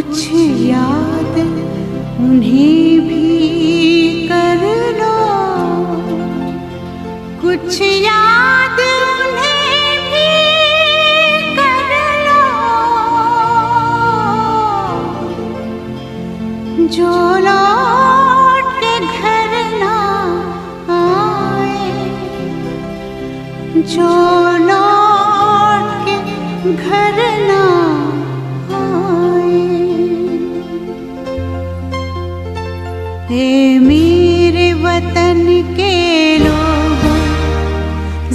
कुछ याद उन्हें भी कर लो, कुछ याद उन्हें भी कर लो, जो लौट के घर ना आए, जो लौट के घर ना ए मेरे वतन के लोगों,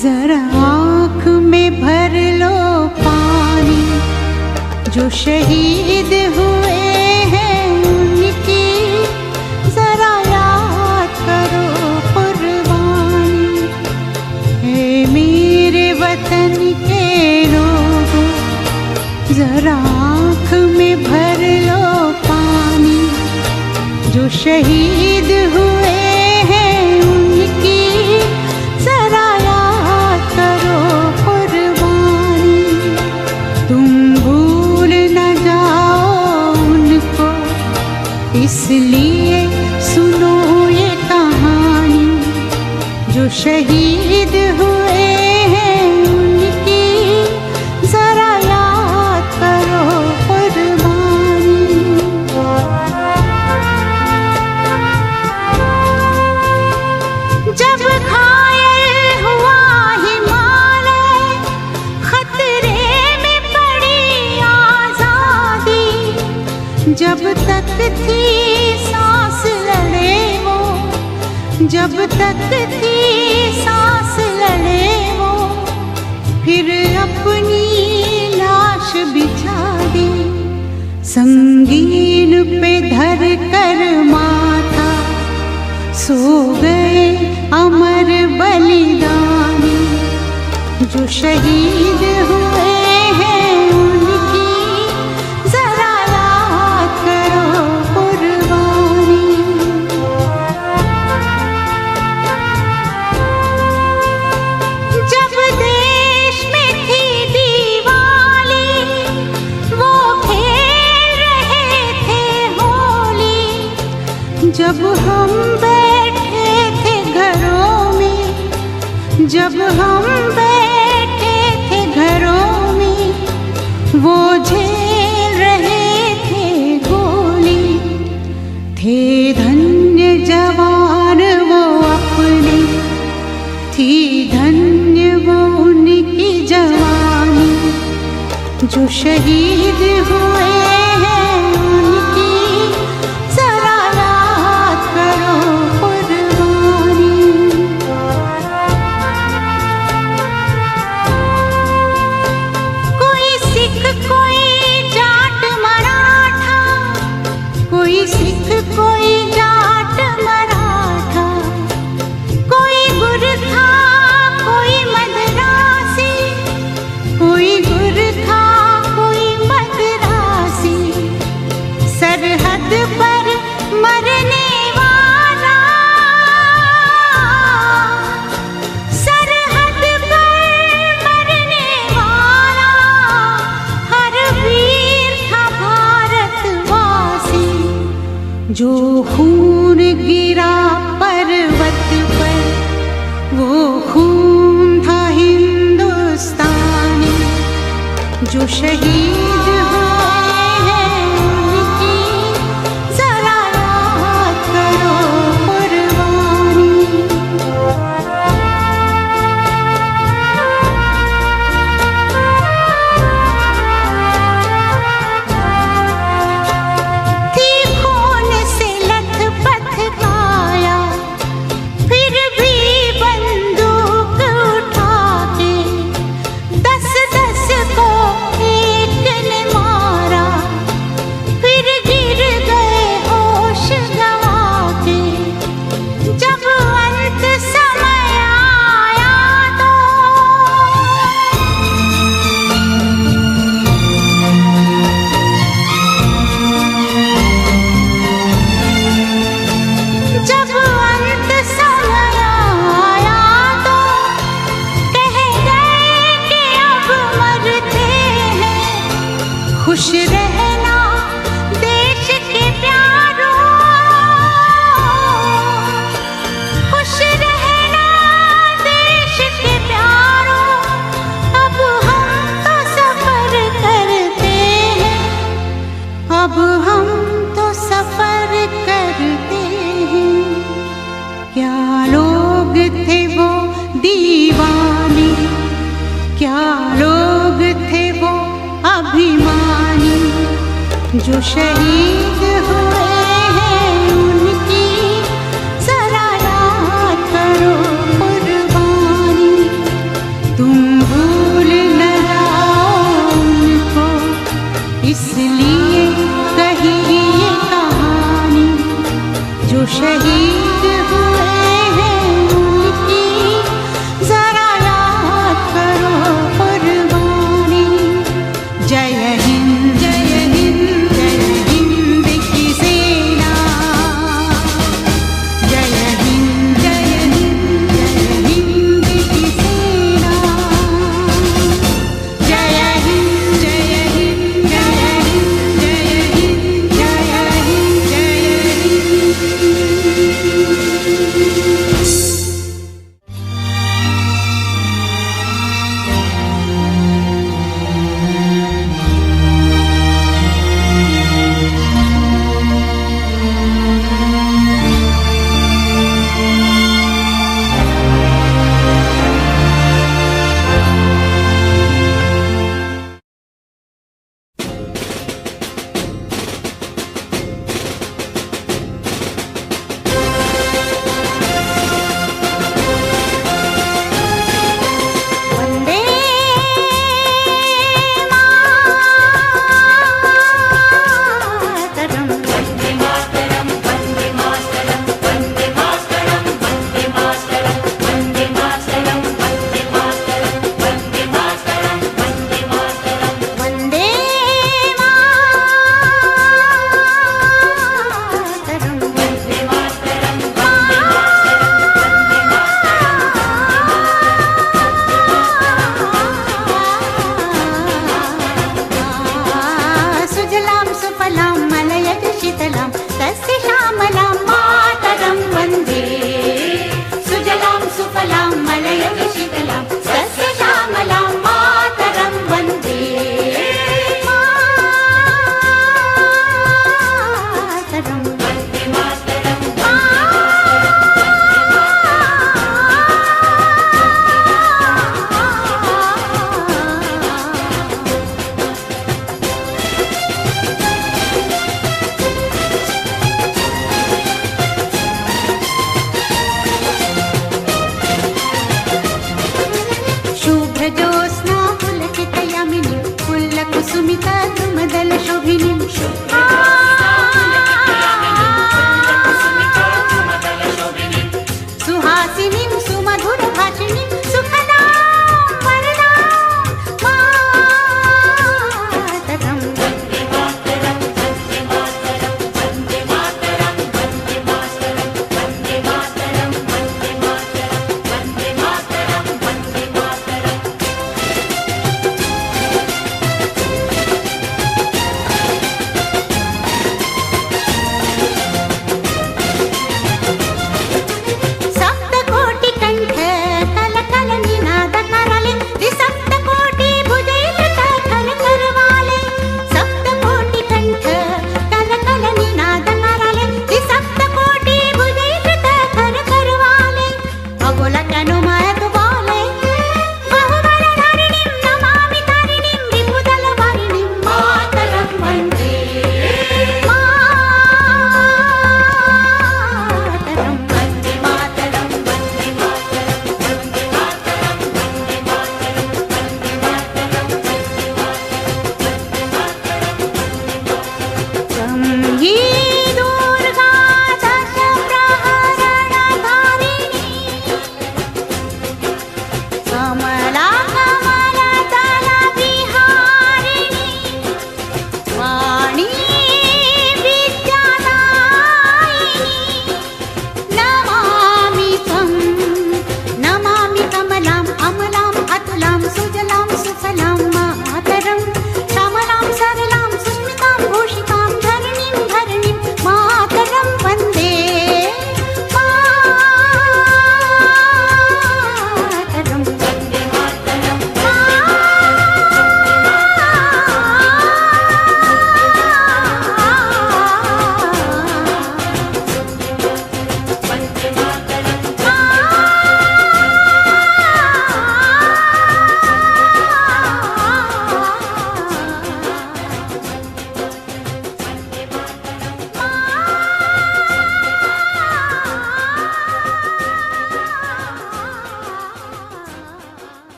जरा आँख में भर लो पानी, जो शहीद हुए हैं उनकी जरा याद करो कुर्बानी। ए मेरे वतन के लोगों, जरा आँख में भर लो पानी, जो शहीद हुए हैं उनकी जरा याद करो कुर्बानी। तुम भूल न जाओ उनको, इसलिए सुनो ये कहानी, जो शहीद हुए हैं उनकी जरा याद करो कुर्बानी। जब घायल हुआ हिमालय, खतरे में पड़ी आजादी, जब तक थी सांस लड़े वो, जब तक थी सांस लड़े वो, फिर अपनी लाश बिछा दी, संगीन पे धर कर माथा, सो गए अमर बलिदानी, जो शहीद हुए हैं उनकी जरा याद करो कुर्बानी। जब देश में थी दिवाली, वो खेल रहे थे होली, जब हम जब हम बैठे थे घरों में, वो झेल रहे थे गोली, थे धन्य जवान वो अपने, थी धन्य वो उनकी जवानी, जो शहीद हुए हैं उनकी जरा याद करो कुर्बानी। कोई सिख कोई जाट मराठा, कोई गुरखा कोई मद्रासी, कोई गुरखा कोई मद्रासी, सरहद पर मरने वाला, सरहद पर मरने वाला, हर वीर था भारतवासी, जो खून गिरा पर्वत पर, वो खून था हिंदुस्तानी, जो शहीद हुए हैं उनकी जरा याद करो कुर्बानी। को एक ने जो शहीद हुए हैं उनकी जरा याद करो कुर्बानी। तुम भूल न जाओ उनको, इसलिए कही ये कहानी। जो शहीद हुए हैं उनकी जरा याद करो कुर्बानी। जय हिंद जय हिंद जय हिंद की सेना। जय हिंद जय हिंद जय हिंद की सेना। जय हिंद जय हिंद जय हिंद जय हिंद जय हिंद जय हिंद।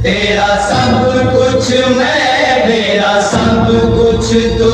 तेरा सब कुछ मैं, मेरा सब कुछ तू।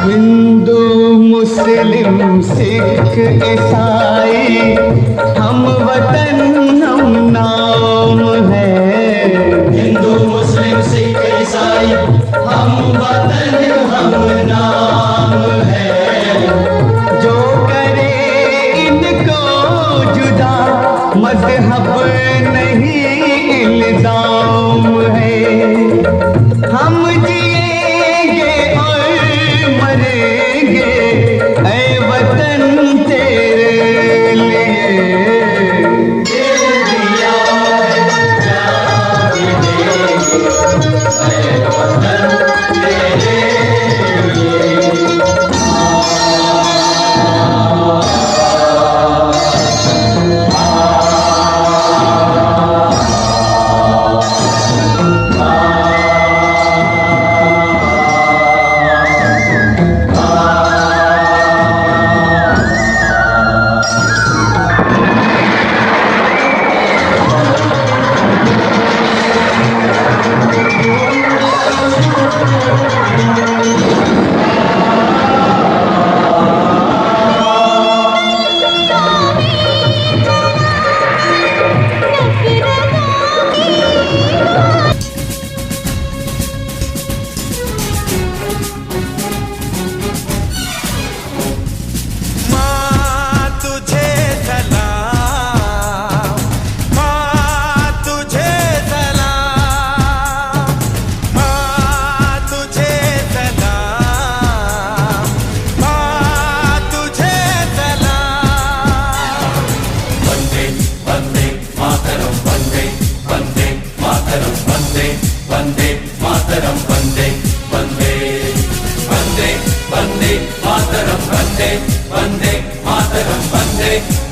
हिंदू मुस्लिम सिख ईसाई हम वतन हम नाम है। हिंदू मुस्लिम सिख ईसाई हम वतन हम नाम है। जो करे इनको जुदा मजहब नहीं इल्जाम है। हम जिएंगे और मरेंगे ऐ वतन तेरे लिए।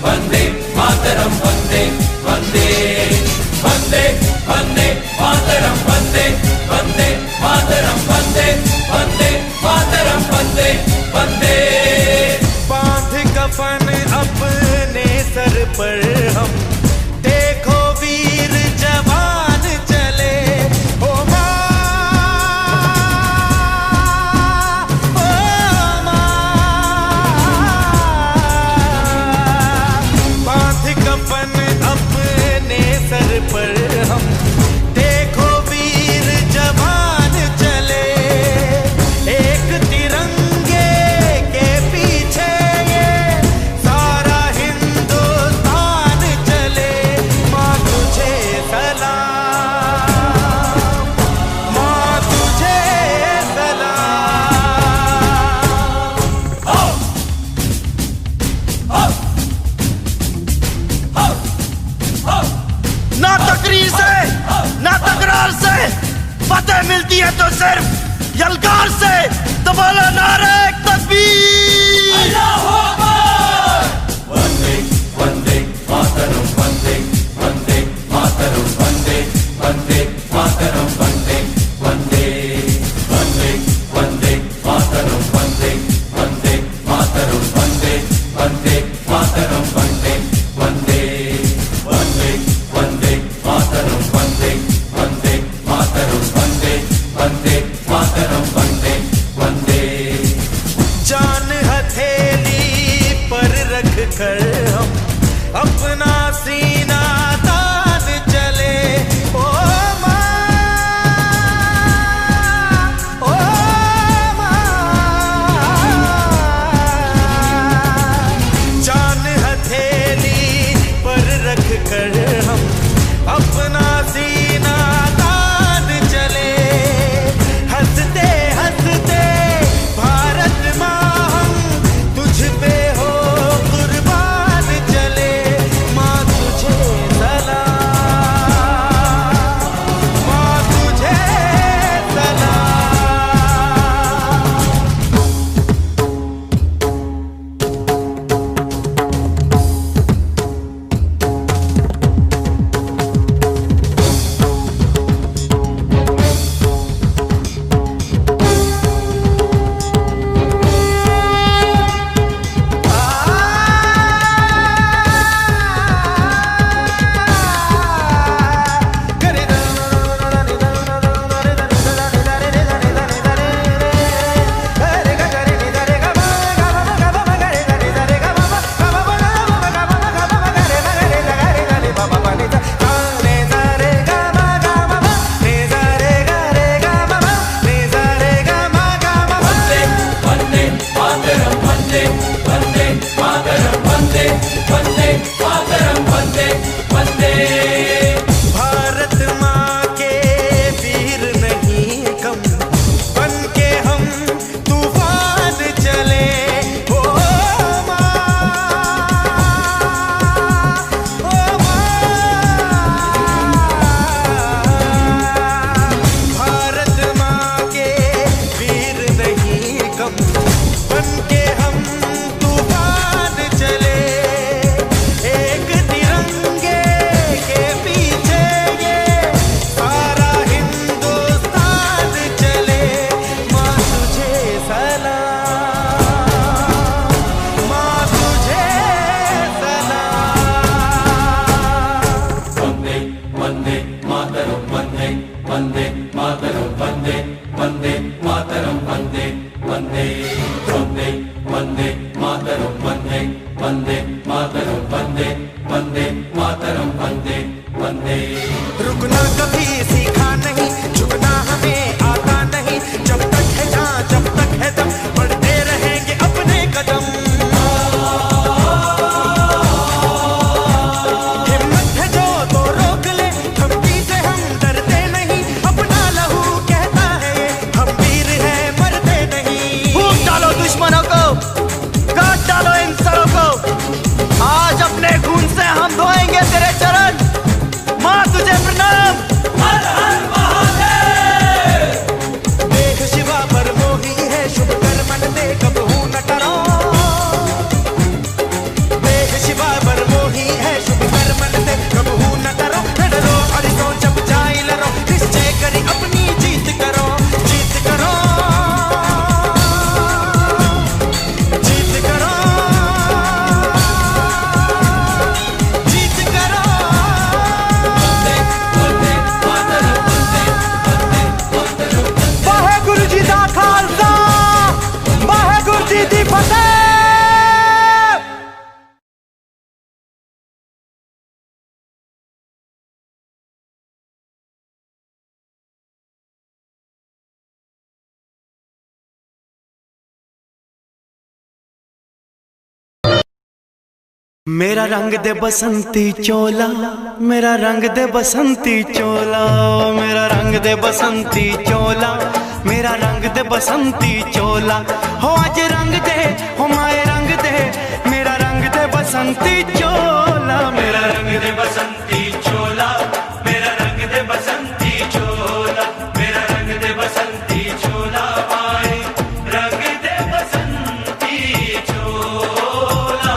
वंदे मातरम वंदे वंदे वंदे वंदे मातरम वंदे वंदे मातरम वंदे वंदे मातरम वंदे वंदे। बांध कफन अपने सर पर हम देखो वीर जवान चले, ओ माँ, ओ माँ। बांध कफन अपने सर पर हम देखो वीर जवान चले, एक तिरंगे के पीछे ये सारा हिंदुस्तान चले। माँ तुझे सलाम, माँ तुझे सलाम। ना तकरीर से ना तकरार से फतेह मिलती है तो सिर्फ यलकार से। तो बोलो नारे तकबीर। वंदे वंदे मातरम वंदे वंदे मातरम वंदे वंदे मातरम वंदे वंदे वंदे वंदे मातरम वंदे वंदे मातरम वंदे वंदे मातरम वंदे वंदे वंदे वंदे मातरम वंदे वंदे मातरम वंदे वंदे मातरम वंदे वंदे। जान हथेली पर रख कर हम अपना सीना तान चले, ओ माँ, ओ माँ। जान हथेली पर रख कर हम अपना सीना तान चले, हंसते हंसते भारत माँ हम तुझ पे हो कुर्बान चले। माँ तुझे सलाम, माँ तुझे सलाम। वंदे मातरम वंदे वंदे मातरम वंदे वंदे मातरम वंदे वंदे। भारत माँ के वीर नहीं कम, बन के हम तूफान चले, ओ माँ, ओ माँ। भारत माँ के वीर नहीं कम, बन के हम तूफान चले, एक तिरंगे के पीछे ये सारा हिंदुस्तान चले। माँ तुझे सलाम, माँ तुझे सलाम। वंदे वंदे मातरम वंदे वंदे मातरम वंदे वंदे मातरम वंदे वंदे वंदे वंदे मातरम वंदे वंदे मातरम वंदे वंदे मातरम वंदे वंदे। रुकना कभी सीखा नहीं, झुकना हमें आता नहीं, जब तक है जान जब तक है दम बढ़ते रहेंगे अपने कदम। हिम्मत है जो तो रोक ले, धमकी से हम डरते नहीं, अपना लहू कहता है ये, हम वीर हैं मरते नहीं। फूंक डालो मेरा रंग दे बसंती चोला, मेरा रंग दे बसंती चोला, मेरा रंग दे बसंती चोला, मेरा रंग दे बसंती चोला। हो आज रंग दे, हो माए रंग दे, मेरा रंग दे बसंती चोला, मेरा रंग दे बसंती चोला, मेरा रंग दे बसंती चोला, मेरा रंग दे बसंती चोला, माए रंग दे बसंती चोला।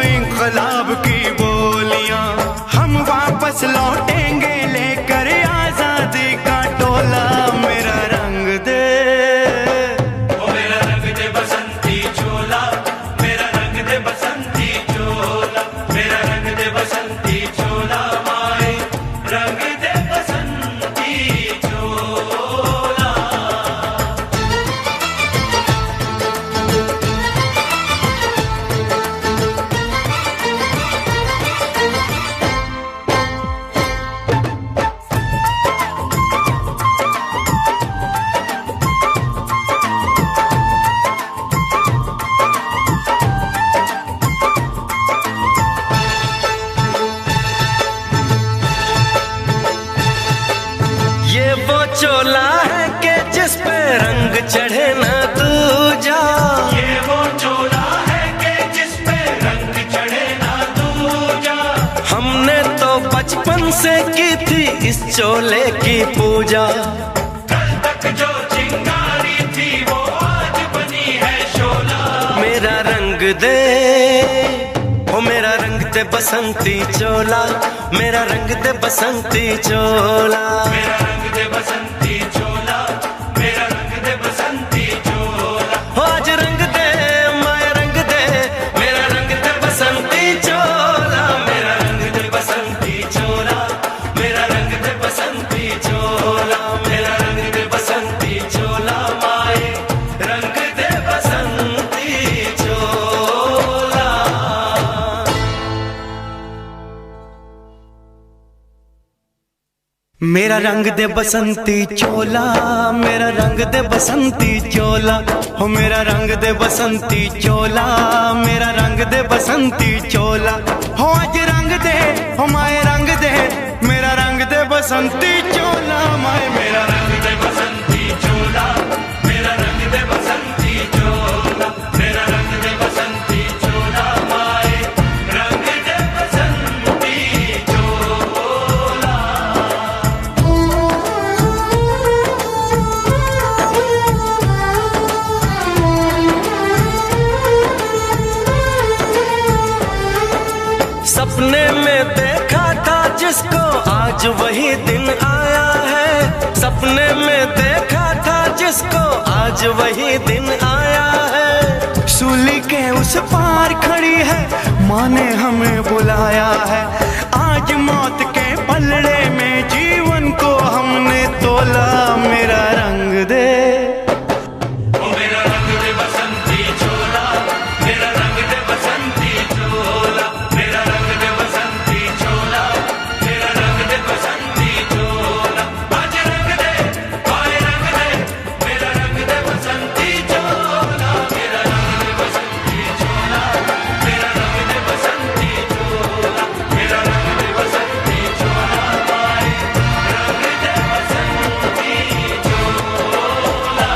इंकलाब की बोलियां हम वापस लौटेंगे लेकर आजादी का टोला। मेरा रंग दे, ओ मेरा रंग दे बसंती चोला, मेरा रंग दे बसंती चोला, मेरा रंग दे बसंती चोला, माए रंग दे बसंती चोला। ये वो चोला है कि जिस पे रंग चढ़े ना दूजा, ये वो चोला है कि जिस पे रंग चढ़े ना दूजा। हमने तो बचपन से की थी इस चोले की पूजा, कल तक जो चिंगारी थी वो आज बनी है शोला। मेरा रंग दे, ओ मेरा रंग दे बसंती चोला, मेरा रंग दे बसंती चोला, मेरा रंग दे बसंती चोला, मेरा रंग दे बसंती चोला। हो आज रंग दे, माया रंग दे, मेरा रंग दे बसंती चोला, मेरा रंग दे बसंती चोला, मेरा रंग दे बसंती चोला, मेरा रंग दे बसंती चोला, माए रंग दे बसंती चोला। मेरा रंग दे बसंती चोला, मेरा रंग दे बसंती चोला, हो मेरा रंग दे बसंती चोला, मेरा रंग दे बसंती चोला। हो आज रंग दे, हो माए रंग दे, मेरा रंग दे बसंती चोला, माए मेरा रंग दे बसंती चोला, मेरा रंग दे बसंती चोला, मेरा रंग दे बसंती चोला, माए रंग दे बसंती चोला। सपने में देखा था जिसको आज वही दिन आया है, सपने में देखा था जिसको आज वही दिन आया है। सूली के उस पार खड़ी है, माँ ने हमें बुलाया है। आज मौत के पलड़े में जीवन को हमने तोला। मेरा रंग दे, ओ मेरा रंग दे बसंती चोला, मेरा रंग दे बसंती चोला, मेरा रंग दे बसंती चोला, मेरा रंग दे बसंती चोला। आज रंग दे, माए रंग दे, मेरा रंग दे बसंती चोला, मेरा रंग दे बसंती चोला, मेरा रंग दे बसंती चोला, मेरा रंग दे बसंती चोला, माए रंग दे बसंती चोला।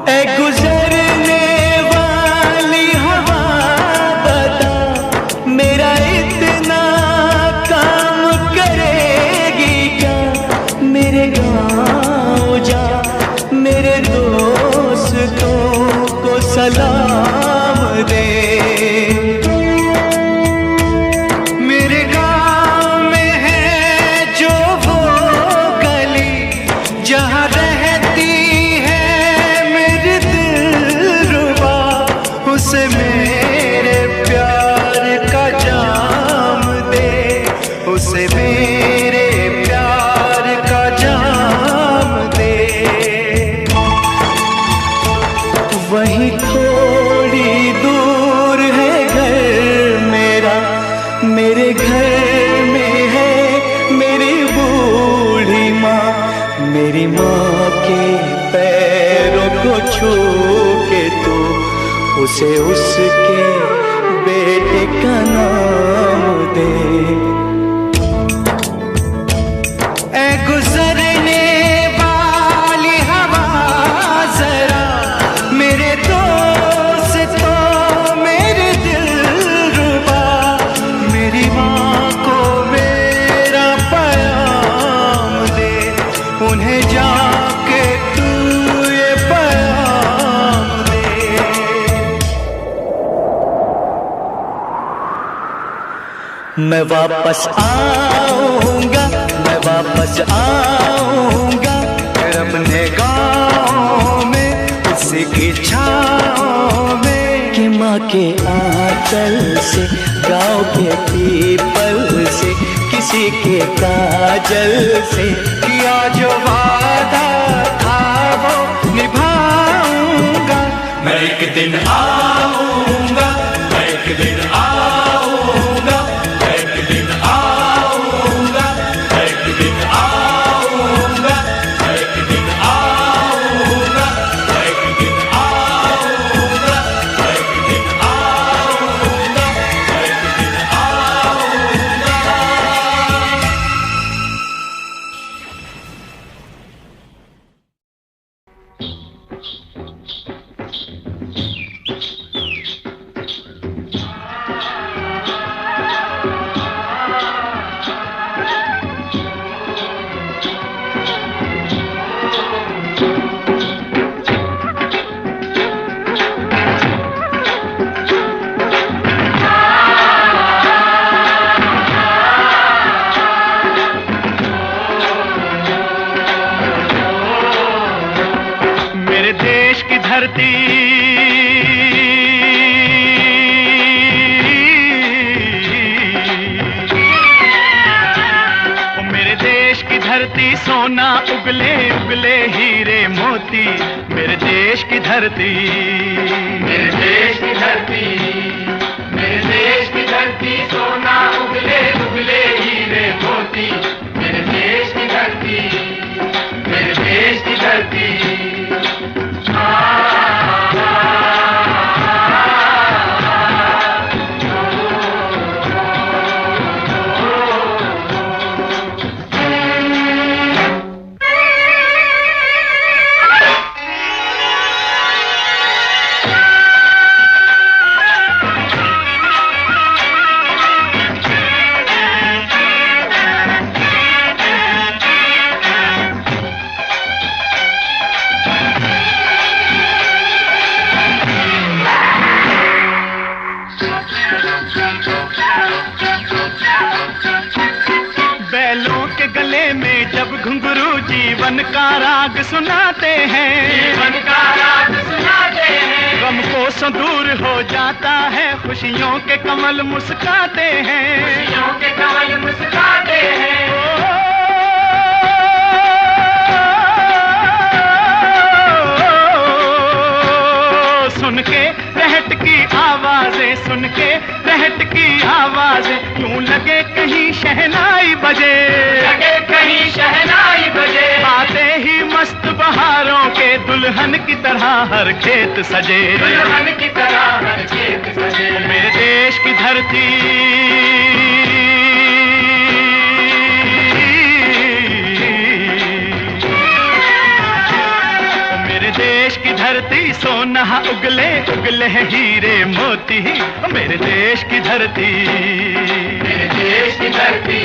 ए गुजरने वाली हवा बता, मेरा इतना काम करेगी क्या? मेरे गाँव जा, मेरे दोस्तों को सलाम दे। मेरे उसे मेरे प्यार का जाम दे, उसे मेरे प्यार का जाम दे। वहीं थोड़ी दूर है घर मेरा, मेरे घर में है मेरी बूढ़ी माँ। मेरी माँ के पैरों को छू के तू उसे उसके बेटे का नाम दे। ऐ गुजरने वाली हवा जरा मेरे दोस्तों मेरे दिलरुबा, मेरी माँ को मेरा पैगाम दे, उन्हें जाके तू ये पैगाम दे। मैं वापस आऊंगा, मैं वापस आऊंगा, फिर अपने गाँव में उसी की छाँव में। कि माँ के आंचल से, गाँव के पीपल से, किसी के काजल से किया जो वादा था वो निभाऊंगा। मैं एक दिन आऊंगा, मैं एक दिन आऊंगा, मैं एक दिन आऊंगा, मैं एक दिन आऊंगा, मैं एक दिन आऊंगा, मैं एक दिन आऊंगा, मैं एक दिन आऊंगा, मैं एक दिन आऊंगा। मेरे देश की धरती, ओ मेरे देश की धरती, सोना उगले उगले हीरे मोती। मेरे देश की धरती, मेरे देश की धरती, मेरे देश की धरती, सोना उगले उगले हीरे मोती। मेरे देश की धरती, मेरे देश की धरती। बैलों के गले में जब घुंघरू जीवन का राग सुनाते हैं, जीवन का राग सुनाते हैं। गम को दूर हो जाता है, खुशियों के कमल मुस्काते हैं, खुशियों के कमल मुस्काते हैं। सुन के रहट की आवाजें, सुन के रहट की आवाजें, यूं लगे कहीं शहनाई बजे, लगे कहीं शहनाई बजे। आते ही मस्त बहारों के दुल्हन की तरह हर खेत सजे, दुल्हन की तरह हर खेत सजे। मेरे देश की धरती, देश की धरती, सोना उगले उगले हीरे मोती। मेरे देश की धरती, मेरे देश की धरती।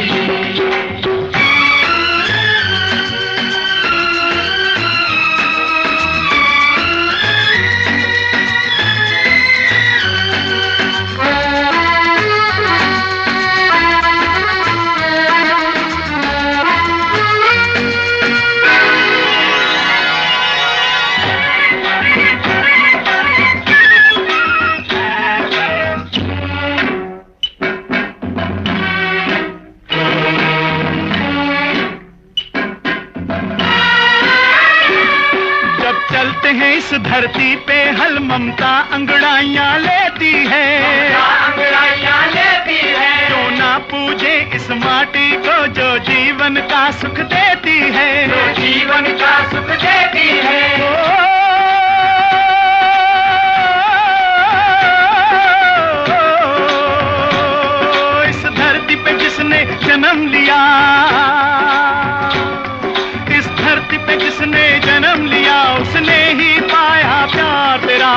धरती पे हल ममता अंगड़ाइयां लेती है, अंगड़ाइयां लेती है। जो ना पूजे इस माटी को जो जीवन का सुख देती है, जो जीवन का सुख देती है। इस धरती पे जिसने जन्म लिया, इस धरती पे जिसने जन्म लिया, उसने ही पाया प्यार तेरा,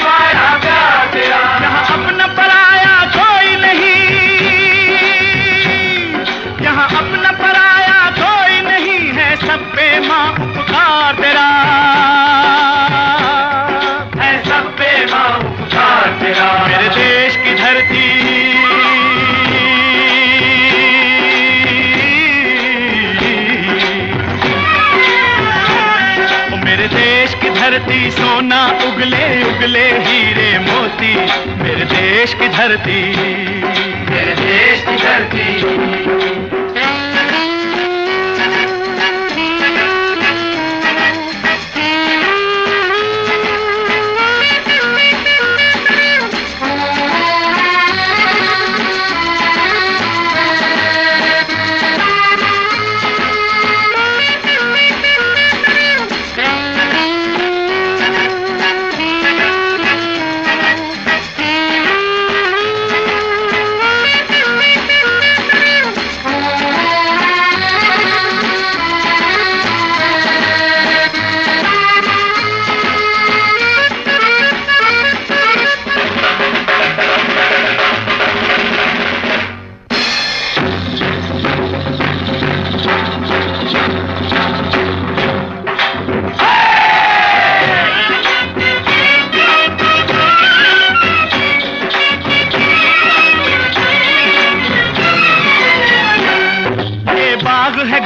पाया प्यार तेरा। यहाँ अपना पराया कोई नहीं, यहाँ अपना पराया कोई नहीं है, सब पे माँ उपकार तेरा है, सब पे माँ उपकार तेरा। मेरे देश की धरती, मेरे देश की धरती सोना उगले उगले हीरे मोती, मेरे देश की धरती, मेरे देश की धरती।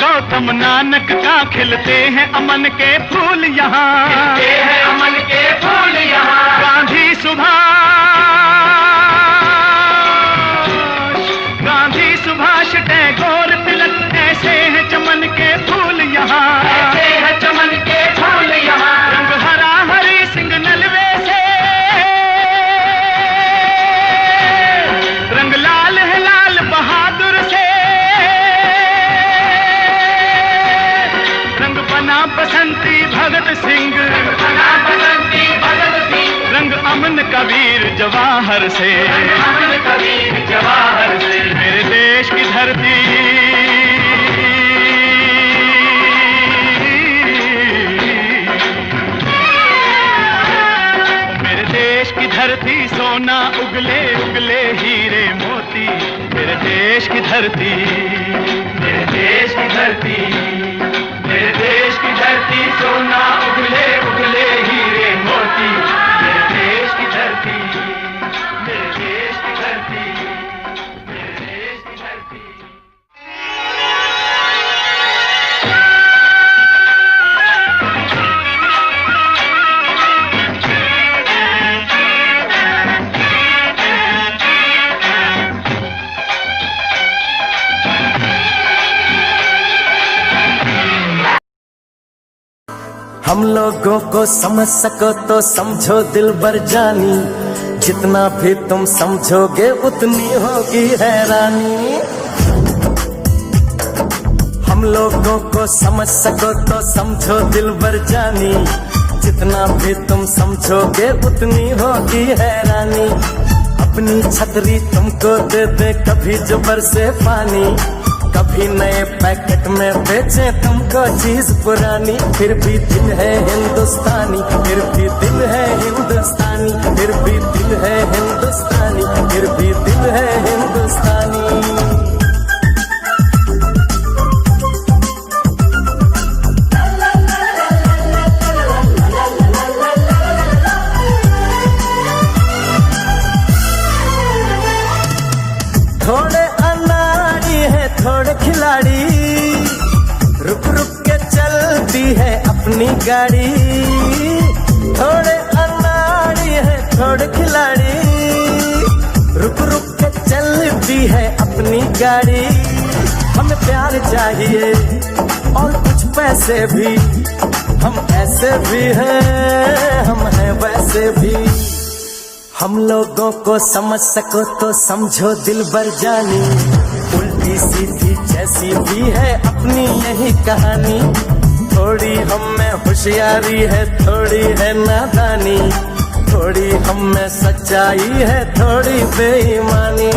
गौतम नानक का खिलते हैं अमन के फूल यहाँ, खिलते हैं अमन के फूल यहाँ। गांधी सुभाष टैगोर तिलक, ऐसे हैं चमन के फूल यहाँ, ऐसे हैं चमन के फूल यहाँ। रंग हरा हरी सिंह नलवे से, रंग लाल है लाल बहादुर से, बसंती भगत सिंह, रंग अमन कबीर जवाहर से, अमन कबीर जवाहर से। मेरे देश की धरती, मेरे देश की धरती सोना उगले उगले हीरे मोती, मेरे देश की धरती, मेरे देश की धरती, मेरे देश की धरती सोना उगले उगले हीरे मोती, मेरे देश की धरती, मेरे देश की धरती, मेरे देश की धरती। हम लोगों को समझ सको तो समझो दिलबर जानी, जितना भी तुम समझोगे उतनी होगी हैरानी। हम लोगों को समझ सको तो समझो दिलबर जानी, जितना भी तुम समझोगे उतनी होगी हैरानी। अपनी छतरी तुमको दे दे कभी जो बरसे पानी, कभी नए पैकेट में बेचे तुमको चीज पुरानी। फिर भी दिल है हिंदुस्तानी, फिर भी दिल है हिंदुस्तानी, फिर भी दिल है हिंदुस्तानी, फिर भी दिल है हिंदुस्तानी। थोड़े अनाड़ी है थोड़े खिलाड़ी, रुक रुक के चलती है अपनी गाड़ी। थोड़े अनाड़ी है थोड़े खिलाड़ी, रुक रुक के चलती है अपनी गाड़ी। हमें प्यार चाहिए और कुछ पैसे भी, हम ऐसे भी हैं, हम हैं वैसे भी। हम लोगों को समझ सको तो समझो दिलबर जानी, उल्टी सीधी जैसी भी है अपनी यही कहानी। थोड़ी हम में होशियारी है, थोड़ी है नादानी, थोड़ी हम में सच्चाई है, थोड़ी बेईमानी।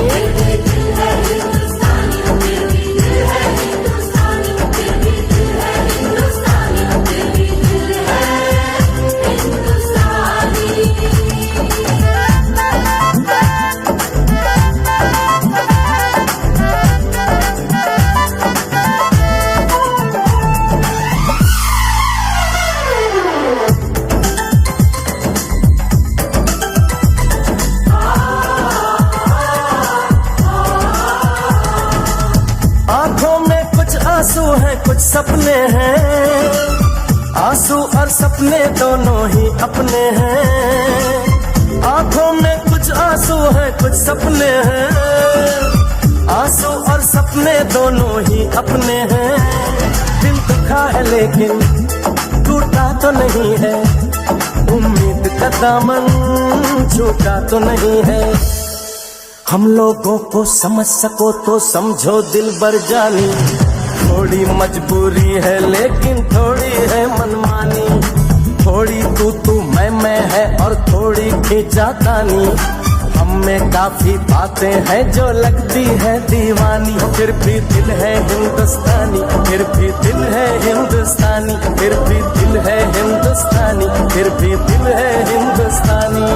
आंसू हैं कुछ सपने हैं, आंसू और सपने दोनों ही अपने हैं। आंखों में कुछ आंसू हैं कुछ सपने हैं, आंसू और सपने दोनों ही अपने हैं। दिल दुखा है लेकिन टूटा तो नहीं है, उम्मीद का दामन झूठा तो नहीं है। हम लोगों को समझ सको तो समझो दिलबर जानी, थोड़ी मजबूरी है लेकिन थोड़ी है मनमानी। थोड़ी तू मैं है और थोड़ी खींचातानी। हम में काफी बातें हैं जो लगती है दीवानी। फिर भी दिल है हिंदुस्तानी, फिर भी दिल है हिंदुस्तानी, फिर भी दिल है हिंदुस्तानी, फिर भी दिल है हिंदुस्तानी।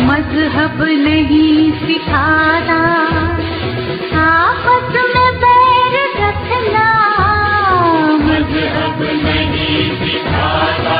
मजहब नहीं सिखाता आपस में बैर रखना, मजहब नहीं सिखाता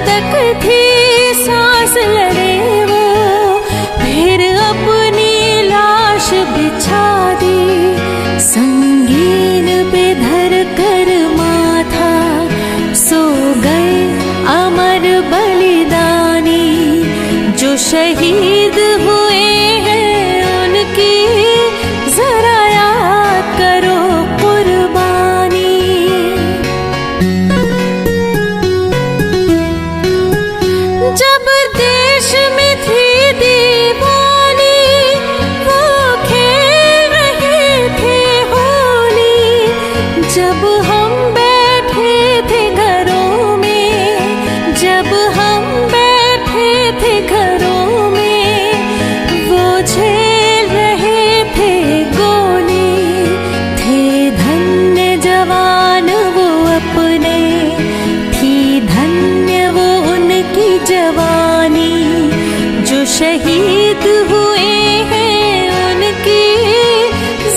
तक थी सांस लड़े वो, फिर अपनी लाश बिछा दी। संगीन पे धर कर माथा सो गए अमर बलिदानी। जो शहीद हुए हैं उनकी जरा याद करो कुर्बानी। जब देश में थी दीवानी, वो खेल रहे थे होली। जब हम बैठे थे घरों में, जब हम बैठे थे घरों में, वो झेल रहे थे गोली। थे धन्य जवान वो अपने, थी धन्य वो उनकी जवानी। जो शहीद हुए हैं उनकी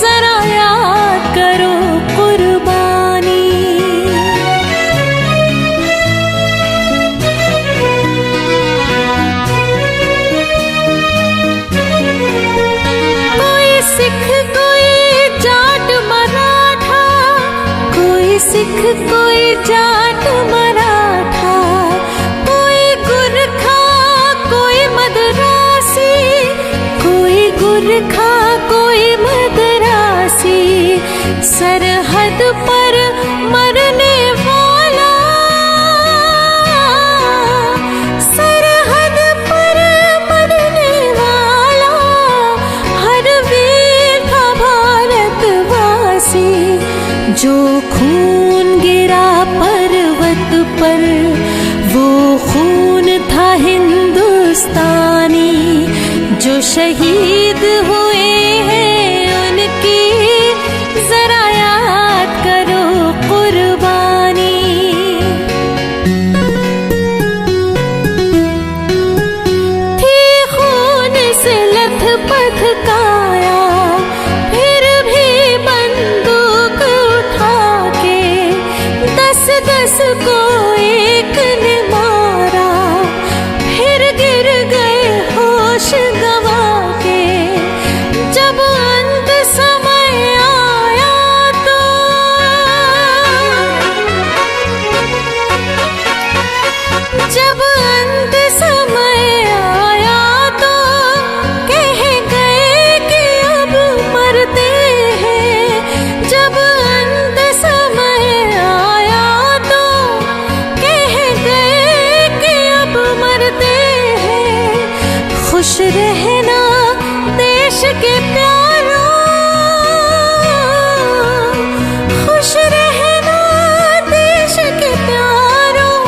जरा याद करो कुर्बानी। कोई सिख कोई जाट मराठा, कोई सिख कोई जाट मराठा, कोई गुरखा कोई मदरासी, कोई गुरखा कोई मदरासी। सरहद पर मरने वाला, सरहद पर मरने वाला, हर वीर था भारतवासी। जो खून गिरा पर्वत पर, वो खून था हिंदुस्तानी। जो शहीद हुए हैं उनकी जरा याद करो कुर्बानी। थी खून से लथपथ काया, फिर भी बंदूक उठा के 10-10 को एक ने मारा। फिर गिर गए होश गवा के। जब अंत समय आया तो, जब अंत समय आया तो कह गए कि अब मरते हैं। जब अंत समय आया तो कह गए कि अब मरते हैं। खुश रहना देश के प्यारों, खुश रहना देश के प्यारों।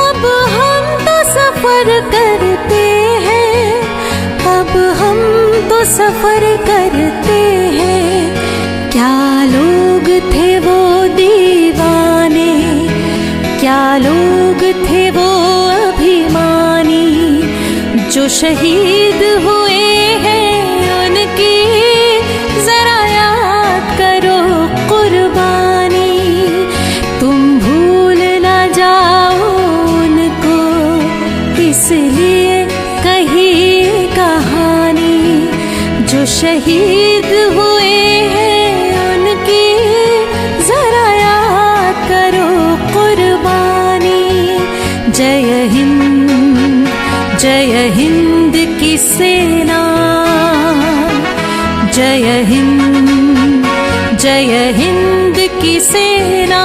अब हम तो सफर करते हैं, अब हम तो सफर करते हैं। क्या लोग थे वो दीवाने, क्या लोग थे वो अभिमानी। जो शहीद हुए हैं उनकी जरा याद करो कुर्बानी। तुम भूल ना जाओ उनको, इसलिए कही कहानी। जो शहीद हुए हैं उनकी जरा याद करो कुर्बानी। जय हिंद, जय हिंद की सेना, जय हिंद, जय हिंद की सेना।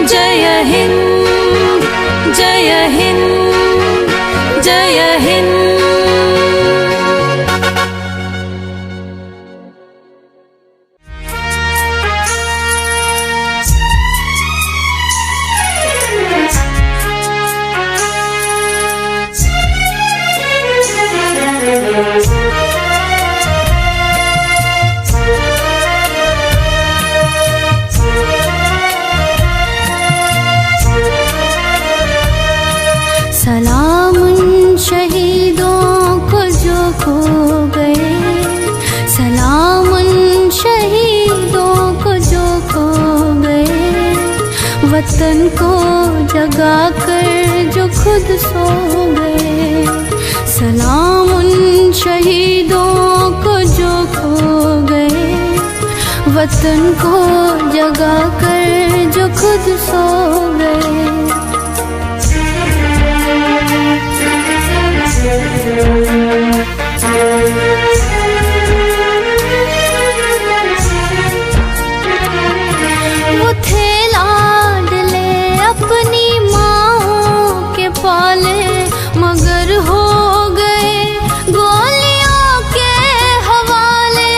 जय हिंद, जय हिंद, जय हिंद। सलाम उन शहीदों को जो खो गए, सलाम उन शहीदों को जो खो गए। वतन को जगा कर जो खुद सो गए। सलाम उन शहीदों को जो खो गए, वतन को जगा कर जो खुद सो गए। वो थे लाडले अपनी माँओं के पाले, मगर हो गए गोलियों के हवाले।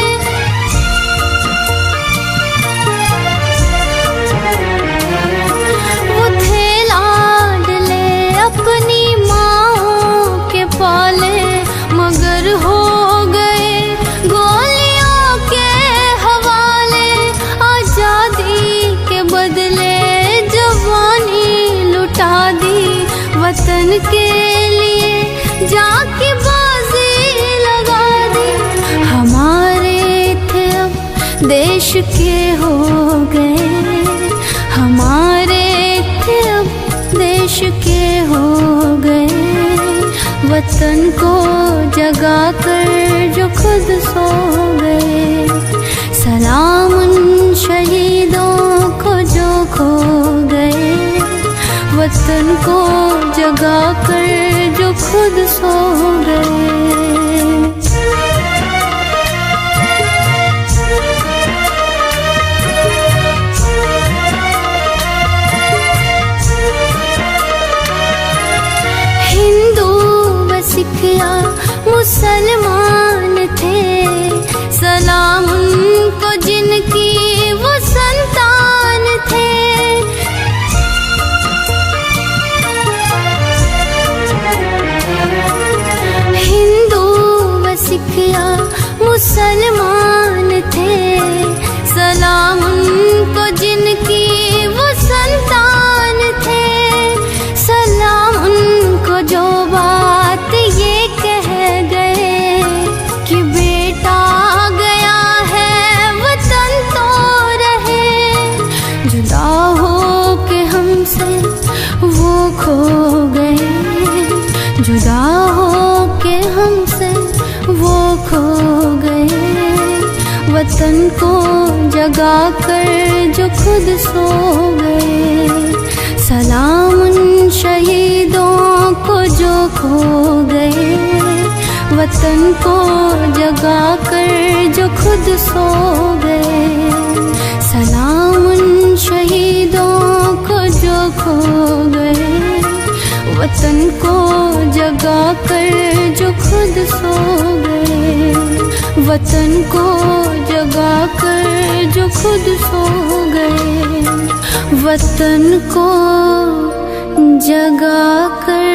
वो थे लाडले अपनी माँओं के पाले, मगर हो गए गोलियों के हवाले। आजादी के बदले जवानी लुटा दी, वतन के लिए जाके बाजी लगा दी। हमारे थे अब देश के हो गए, हमारे थे अब देश के हो गए। वतन को जगा कर जो खुद सो गए। सलाम उन शहीदों को जो खो गए, वतन को जगा कर जो खुद सो गए। सिख या मुसलमान थे, सलाम उनको जिनकी वो संतान थे। हिंदू व सिख या मुसलमान थे, सलाम उनको जिनकी वो संतान थे। सलाम उनको जो बात ये कह गए कि बेटा गया है वतन तो रहे। जुदा हो के हमसे वो खो गए, जुदा हो के हमसे वो खो गए। वतन को जगा कर जो खुद सो गए। सलाम उन शहीदों को जो खो गए, वतन को जगा कर जो खुद सो गए। सलाम उन शहीदों को जो खो गए, वतन को जगा कर जो खुद सो गए। वतन को जगा कर जो खुद सो गए। वतन को जगा कर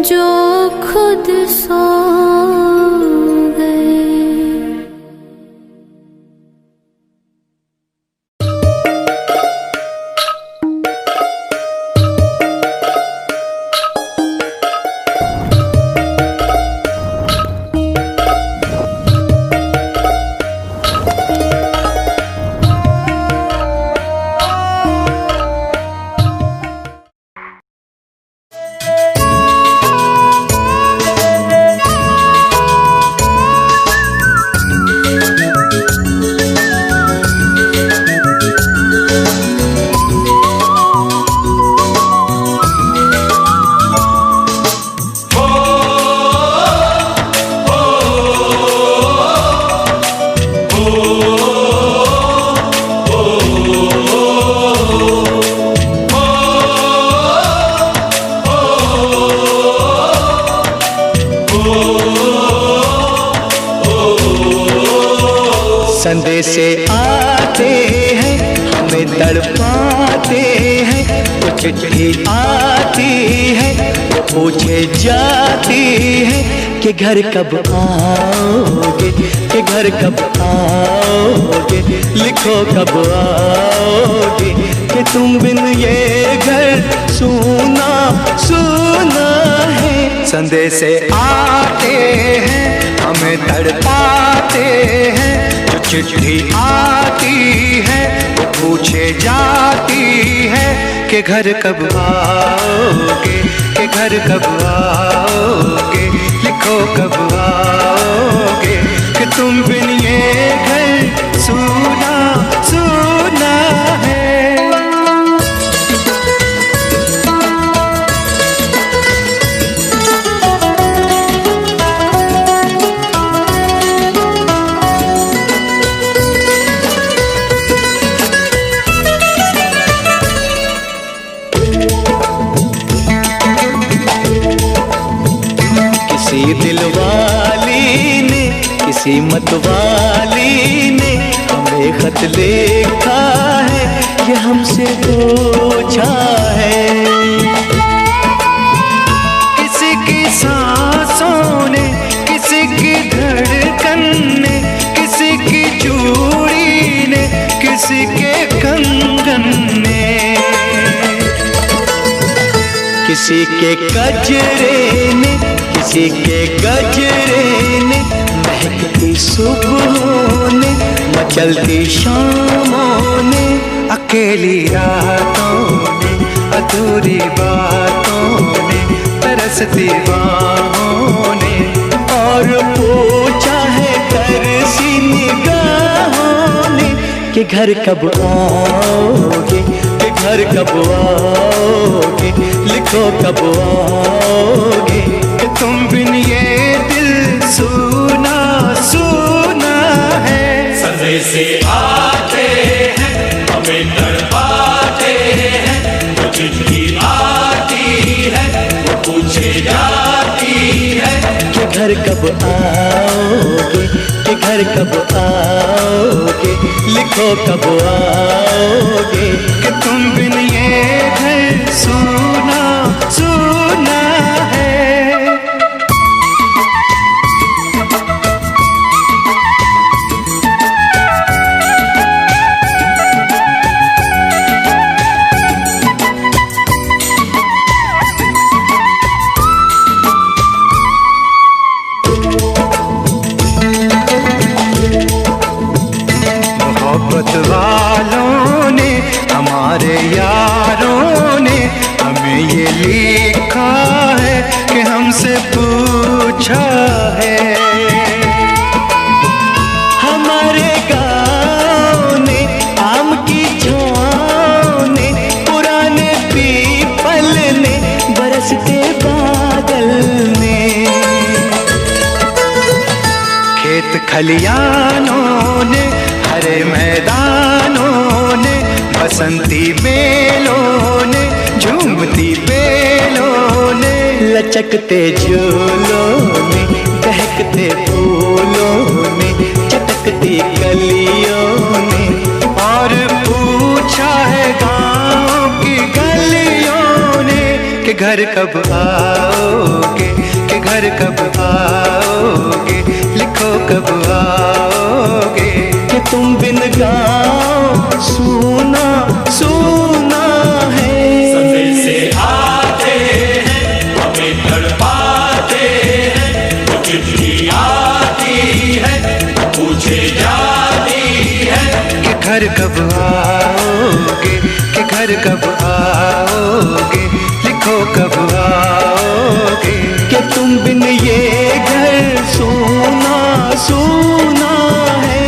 जो खुद सो गए। संदेशे आते हैं हमें तड़पाते हैं, तो चिट्ठी आती है वो पूछे जाती है कि घर कब आओगे, कि घर कब आओगे, लिखो कब आओगे, कि तुम बिन ये घर सूना सूना है। संदेशे आते हैं हमें तड़पाते हैं, जो चिट्ठी आती है वो पूछे जाती है कि घर कब आओगे, कि घर कब आओगे, लिखो कब आओगे, कि तुम बिन ये घर सूना सूना है। किसी दिलवाली ने, किसी मतवाली ने हमें खत लिखा है, ये हमसे पूछा है। किसी की सांसों ने, किसी की धड़कन ने, किसी की चूड़ी ने, किसी के कंगन ने, किसी के गजरे ने, किसी के गजरे ने, महकती सुबहों ने, मचलती शामों ने, अकेली रातों ने, अधूरी बातों ने, तरसती बाहों ने, और पूछा है तरसी निगाहों ने कि घर कब आओगे, कि घर कब आओगे, लिखो कब आओगे, कि तुम बिन ये दिल सूना सूना है। सजे से आते हैं हमें तड़पाते हैं, वो चिट्ठी आती है वो पूछे जाती है कि घर कब आओगे, कि घर कब आओगे, लिखो कब आओगे, कि तुम बिन ये घर सूना सूना है। मोहब्बत वालों ने, हमारे यारों ने हमें ये लिखा है कि हमसे पूछा है। हमारे गाँव ने, आम की छाँव ने, पुराने पीपल ने, बरसते बादल ने, खेत खलियानों ने, हरे मैदानों ने, बसंती बेलों ने, झूमती बेलों ने, लचकते झूलों ने, दहकते फूलों ने, चटकती कलियों ने, और पूछा है गाँव की गलियों ने कि घर कब आओगे, कि घर कब आओगे, लिखो कब आओगे, कि तुम बिन गाँव सूना सूना है। सजे से आते हैं हमें तड़पाते हैं, वो चिट्ठी आती है पूछे जाती है कि घर कब आओगे, कि घर कब आओगे, लिखो कब आओगे, कि तुम बिन ये घर सूना सूना है।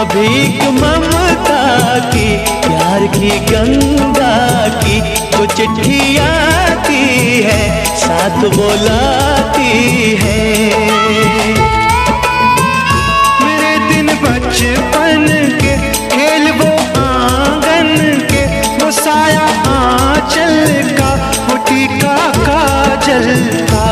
भीख ममता की, प्यार की गंगा की, जो चिट्ठी आती है साथ बुलाती है। मेरे दिन बचपन के खेल वो आंगन के, वो साया आंचल का, वो टीका काजल का,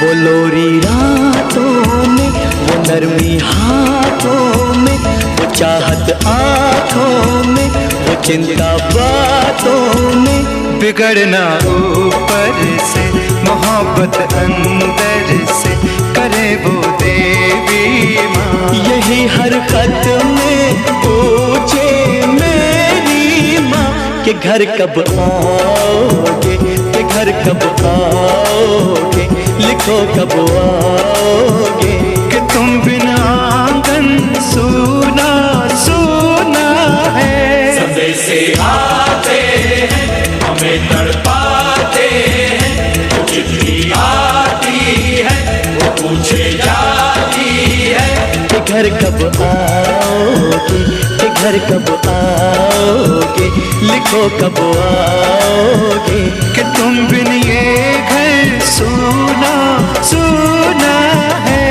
वो लोरी रातों में, वो नरमी हाथों में, वो चाहत आँखों में, वो चिंता बातों में, बिगड़ना ऊपर से, मोहब्बत अंदर से करे वो देवी माँ। यही हरकत में पूछे मेरी माँ कि घर कब आओगे, कि घर कब आओगे, लिखो कब आओगे, कि तुम बिना आंगन सूना सूना है। संदेशे आते हैं हमें तड़पाते हैं, वो चिट्ठी आती है वो पूछे जाती है कि घर कब आओगे, कि घर कब आओगे, लिखो कब आओगे, कि तुम बिन ये घर सूना सूना है।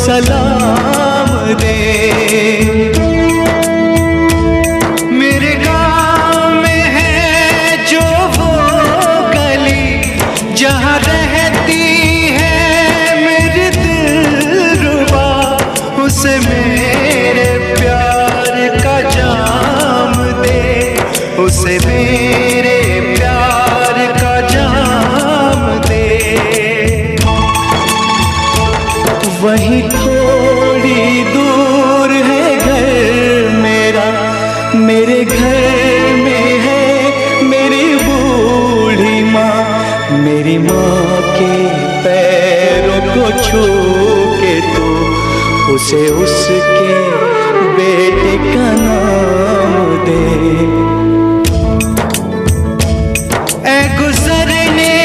सलाम दे, मेरे गाँव में है जो वो गली जहाँ रहती है मेरी दिलरुबा, उसे मेरे प्यार का जाम दे, उसे मेरे प्यार का जाम दे। वहीं थोड़ी दूर है घर मेरा, मेरे घर में है मेरी बूढ़ी माँ, मेरी माँ के पैरों को छू के तू उसे उसके बेटे का नाम दे। ऐ गुजरने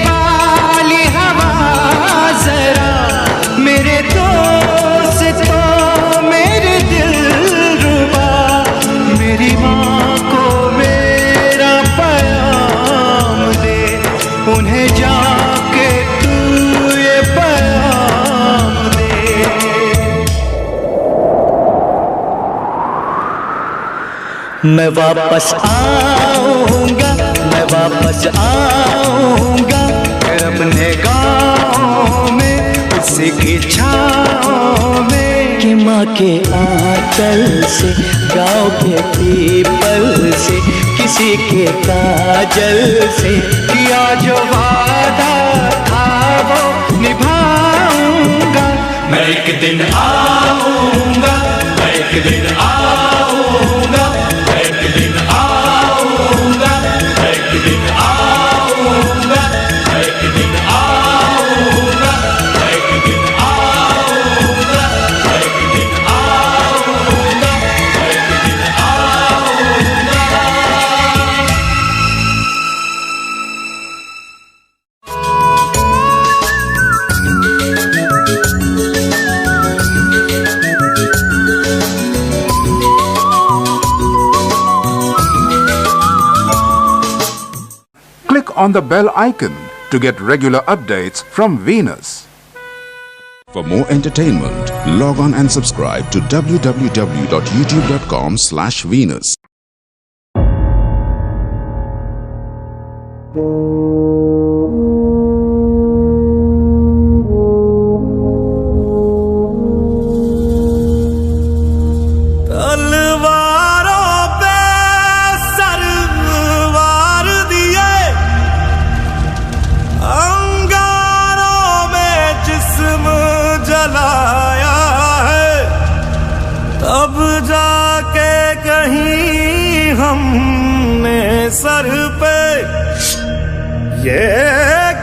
वाली हवा जरा मेरे दोस्तों मेरे दिलरुबा, मेरी माँ को मेरा पैगाम दे, उन्हें जाके तू ये पैगाम दे। मैं वापस आऊँगा, मैं वापस आऊँगा अपने गाँव में, उसी की छाँव में, कि माँ के आंचल से, गाँव के पीपल से, किसी के काजल से, किया जो वादा था वो निभाऊंगा। मैं एक दिन आऊंगा, मैं एक दिन आऊंगा, मैं एक दिन आऊंगा, मैं एक दिन आऊंगा, मैं एक दिन आऊंगा, मैं एक दिन आऊंगा, मैं एक दिन आऊंगा, मैं एक दिन आऊंगा। Click on the bell icon to get regular updates from Venus. For more entertainment, log on and subscribe to www.youtube.com/Venus. हमने सर पे ये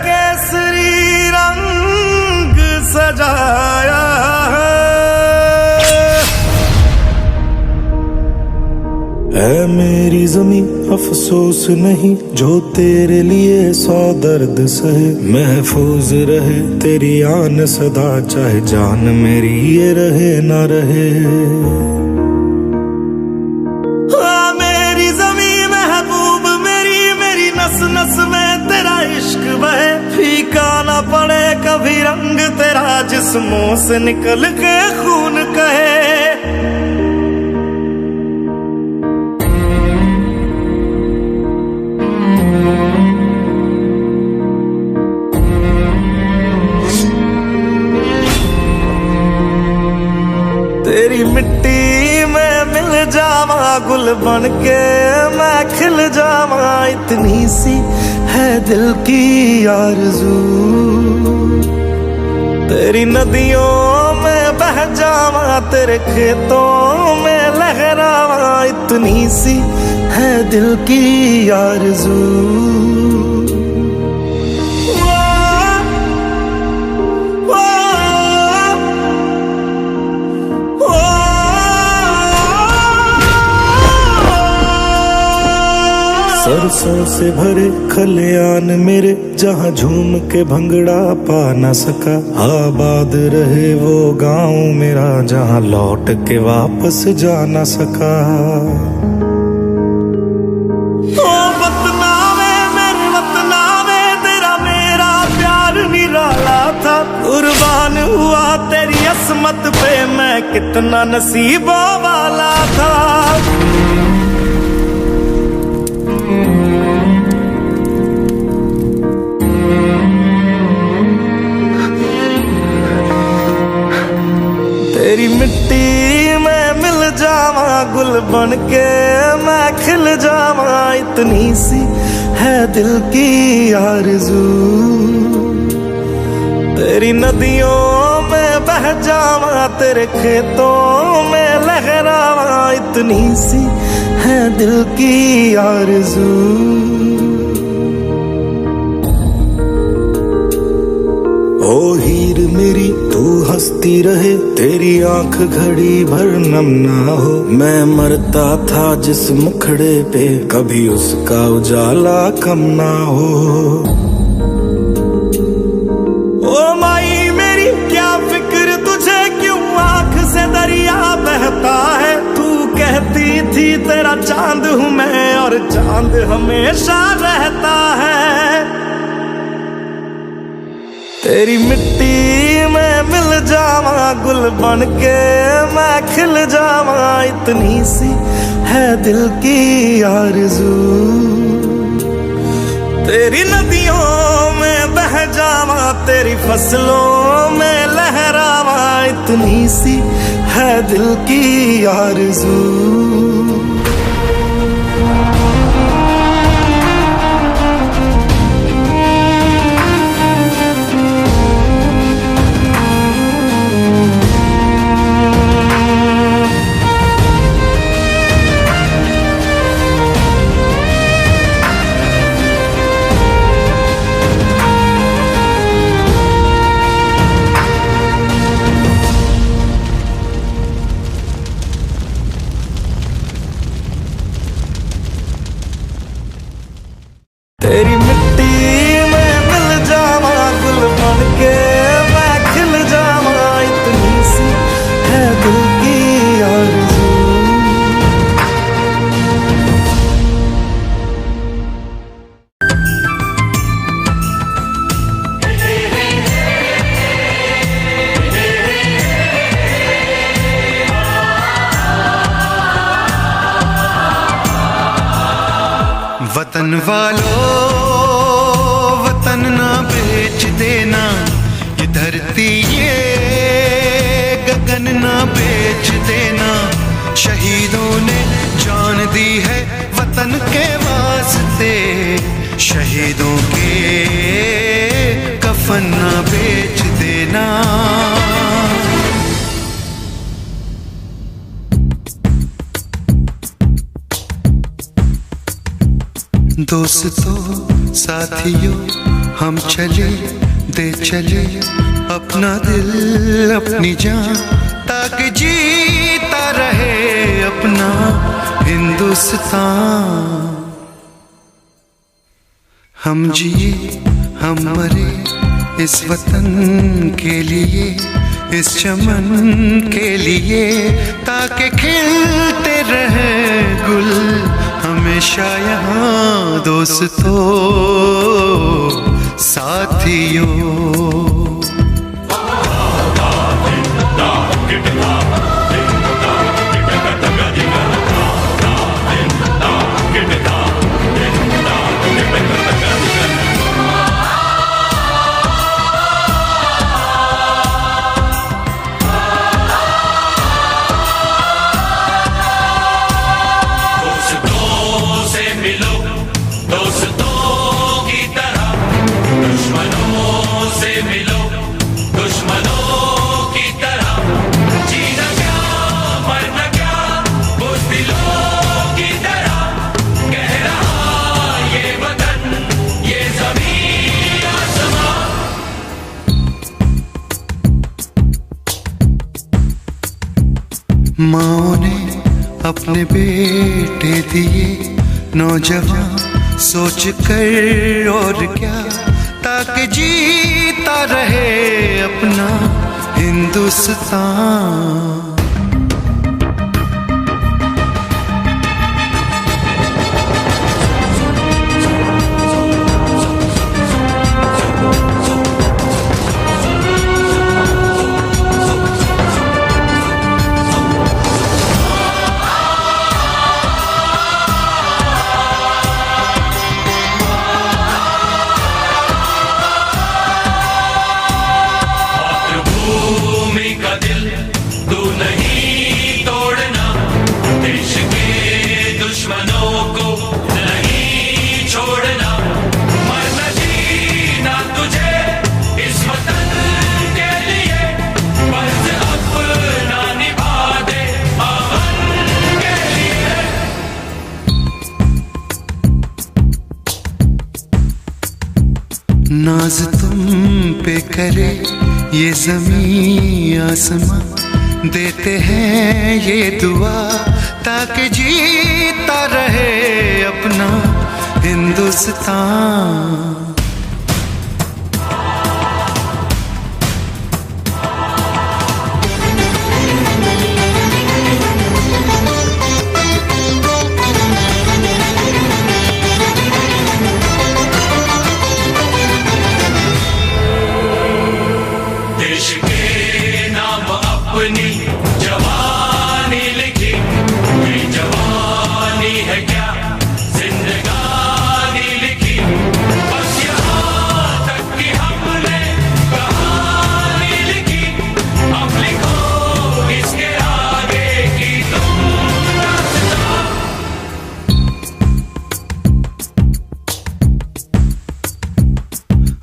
केसरी रंग सजाया है मेरी ज़मीं अफसोस नहीं जो तेरे लिए 100 दर्द सहे महफूज रहे तेरी आन सदा चाहे जान मेरी ये रहे ना रहे मेरी ज़मीं महबूब मेरी मेरी नस नस में तेरा इश्क बहे फीका ना पड़े कभी रंग तेरा जिस्मों से निकल के खून कहे तेरी मिट्टी में मिल जावा गुल बन के मैं खिल जावा इतनी सी है दिल की आरज़ू तेरी नदियों में बह जावा तेरे खेतों में लहरावा इतनी सी है दिल की आरज़ू सरसों से भरे खलियान मेरे जहाँ झूम के भंगड़ा पा न सका आबाद रहे वो गांव मेरा जहाँ लौट के वापस जा न सका ओ वतनावे मेरे वतनावे तेरा मेरा प्यार निराला था कुर्बान हुआ तेरी असमत पे मैं कितना नसीबों वाला था तेरी मिट्टी में मिल जावा गुल बन के मैं खिल जावा इतनी सी है दिल की आरज़ू तेरी नदियों में बह जावा तेरे खेतों में लहरावा इतनी सी है दिल की आरज़ू ओ हीर मेरी तू हंसती रहे तेरी आंख घड़ी भर नम ना हो मैं मरता था जिस मुखड़े पे कभी उसका उजाला कम ना हो ओ माई मेरी क्या फिक्र तुझे क्यों आंख से दरिया बहता है तू कहती थी तेरा चांद हूँ मैं और चांद हमेशा रहता है तेरी मिट्टी में मिल जावा गुल बन के मैं खिल जावा इतनी सी है दिल की आरज़ू तेरी नदियों में बह जावा तेरी फसलों में लहरावा इतनी सी है दिल की आरज़ू तेरी मिट्टी में मिल जावा गुल बन के मैं खिल जावा इतनी सी है दिल की आरज़ू वतन वालों वतन ना बेच देना ये धरती ये गगन ना बेच देना शहीदों ने जान दी है वतन के वास्ते शहीदों के कफन ना बेच देना दोस्तों साथियों हम चले दे चले अपना दिल अपनी जान, ताकि जीता रहे अपना हिंदुस्तान। हम जिए हम मरे इस वतन के लिए, इस चमन के लिए, ताकि खिलते रहे गुल हमेशा यहाँ। दोस्तों साथियों माँ ने अपने बेटे दिए नौजवान सोच कर और क्या, ताकि जीता रहे अपना हिंदुस्तान। नाज तुम पे करे ये ज़मीं आसमां, देते हैं ये दुआ ताकि जीता रहे अपना हिंदुस्तान।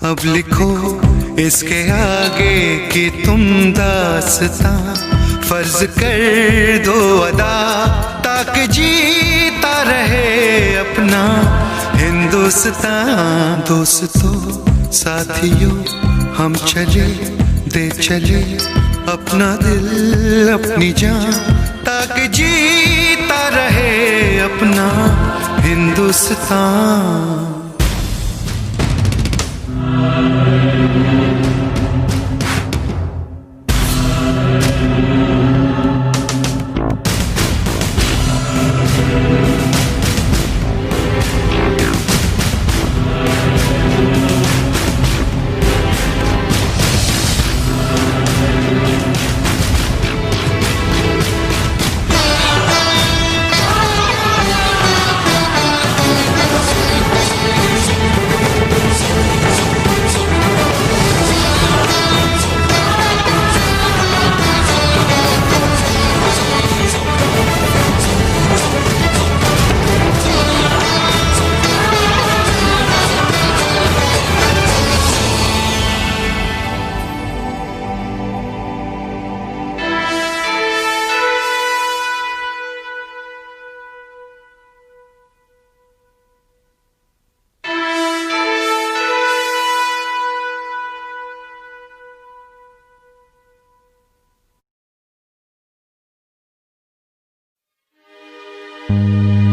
अब लिखो इसके आगे कि तुम दास्तां, फर्ज कर दो अदा ताकि जीता रहे अपना हिंदुस्तान। दोस्तों साथियों हम चले दे चले अपना दिल अपनी जान, ताकि जीता रहे अपना हिंदुस्तान।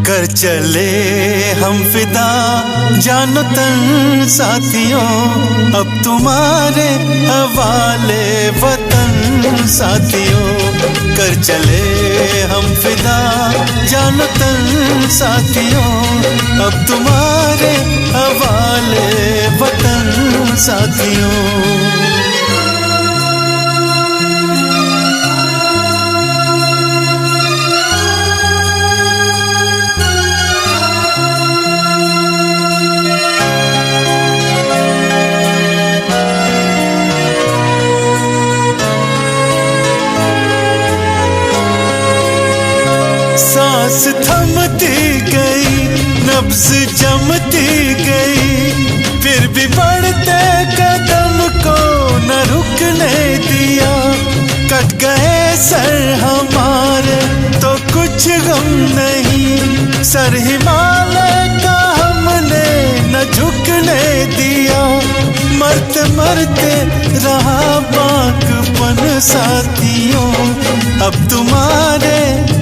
कर चले हम फिदा जानो तन साथियों, अब तुम्हारे हवाले वतन साथियों। कर चले हम फिदा जानो तन साथियों, अब तुम्हारे हवाले वतन साथियों। सांस थमती गई, नब्ज जमती गई, फिर भी बढ़ते कदम को न रुकने दिया। कट गए सर हमारे तो कुछ गम नहीं, सर हिमालय का हमने न झुकने दिया। मरते मरते रहा बाकपन साथियों, अब तुम्हारे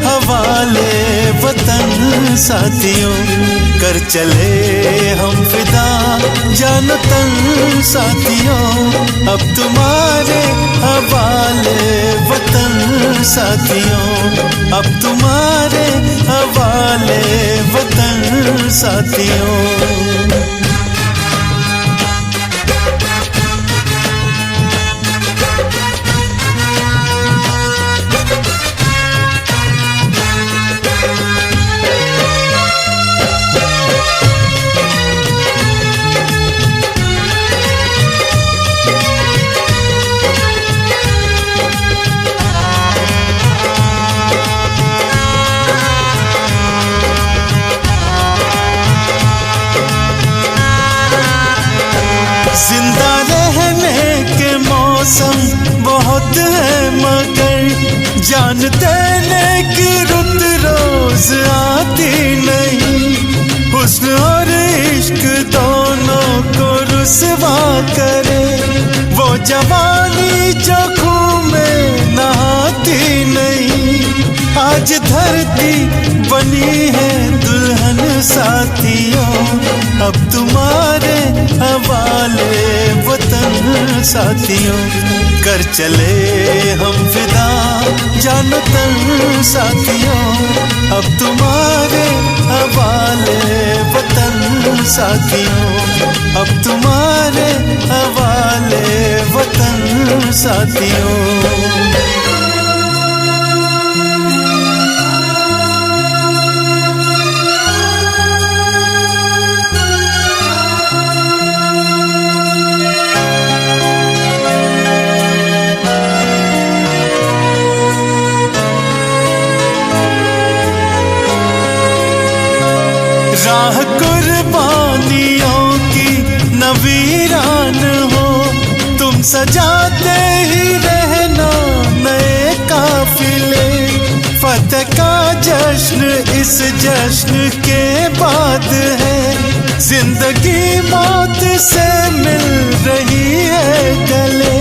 हवाले वतन साथियों। कर चले हम फिदा जानो तन साथियों, अब तुम्हारे हवाले वतन साथियों, अब तुम्हारे हवाले वतन साथियों। जिंदा रहने के मौसम बहुत है, मगर जान देने की रुत रोज आती नहीं। हुस्न और इश्क दोनों को रुसवा करे, वो जवानी जो खून में नहाती नहीं। आज धरती बनी है दुल्हन साथियों, अब तुम्हारे हवाले वतन साथियों। कर चले हम फिदा जानो तन साथियों, अब तुम्हारे हवाले वतन साथियों, अब तुम्हारे हवाले वतन साथियों। राह कुर्बानियों की नवीरान हो, तुम सजाते ही रहना नए काफिले। फतेह का जश्न इस जश्न के बाद है, जिंदगी मौत से मिल रही है गले।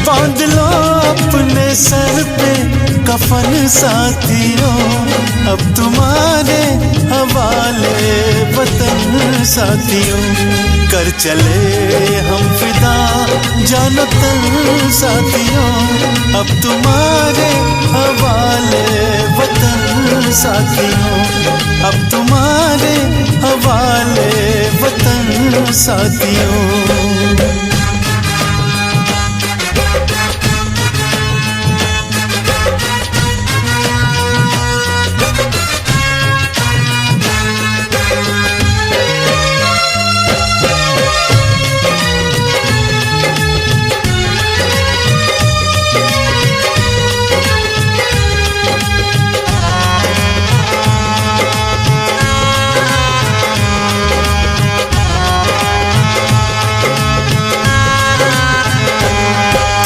बांध लो अपने सर पे कफन साथियों, अब तुम्हारे हवाले वतन साथियों। कर चले हम फिदा जानो तन साथियों, अब तुम्हारे हवाले वतन साथियों, अब तुम्हारे हवाले वतन साथियों।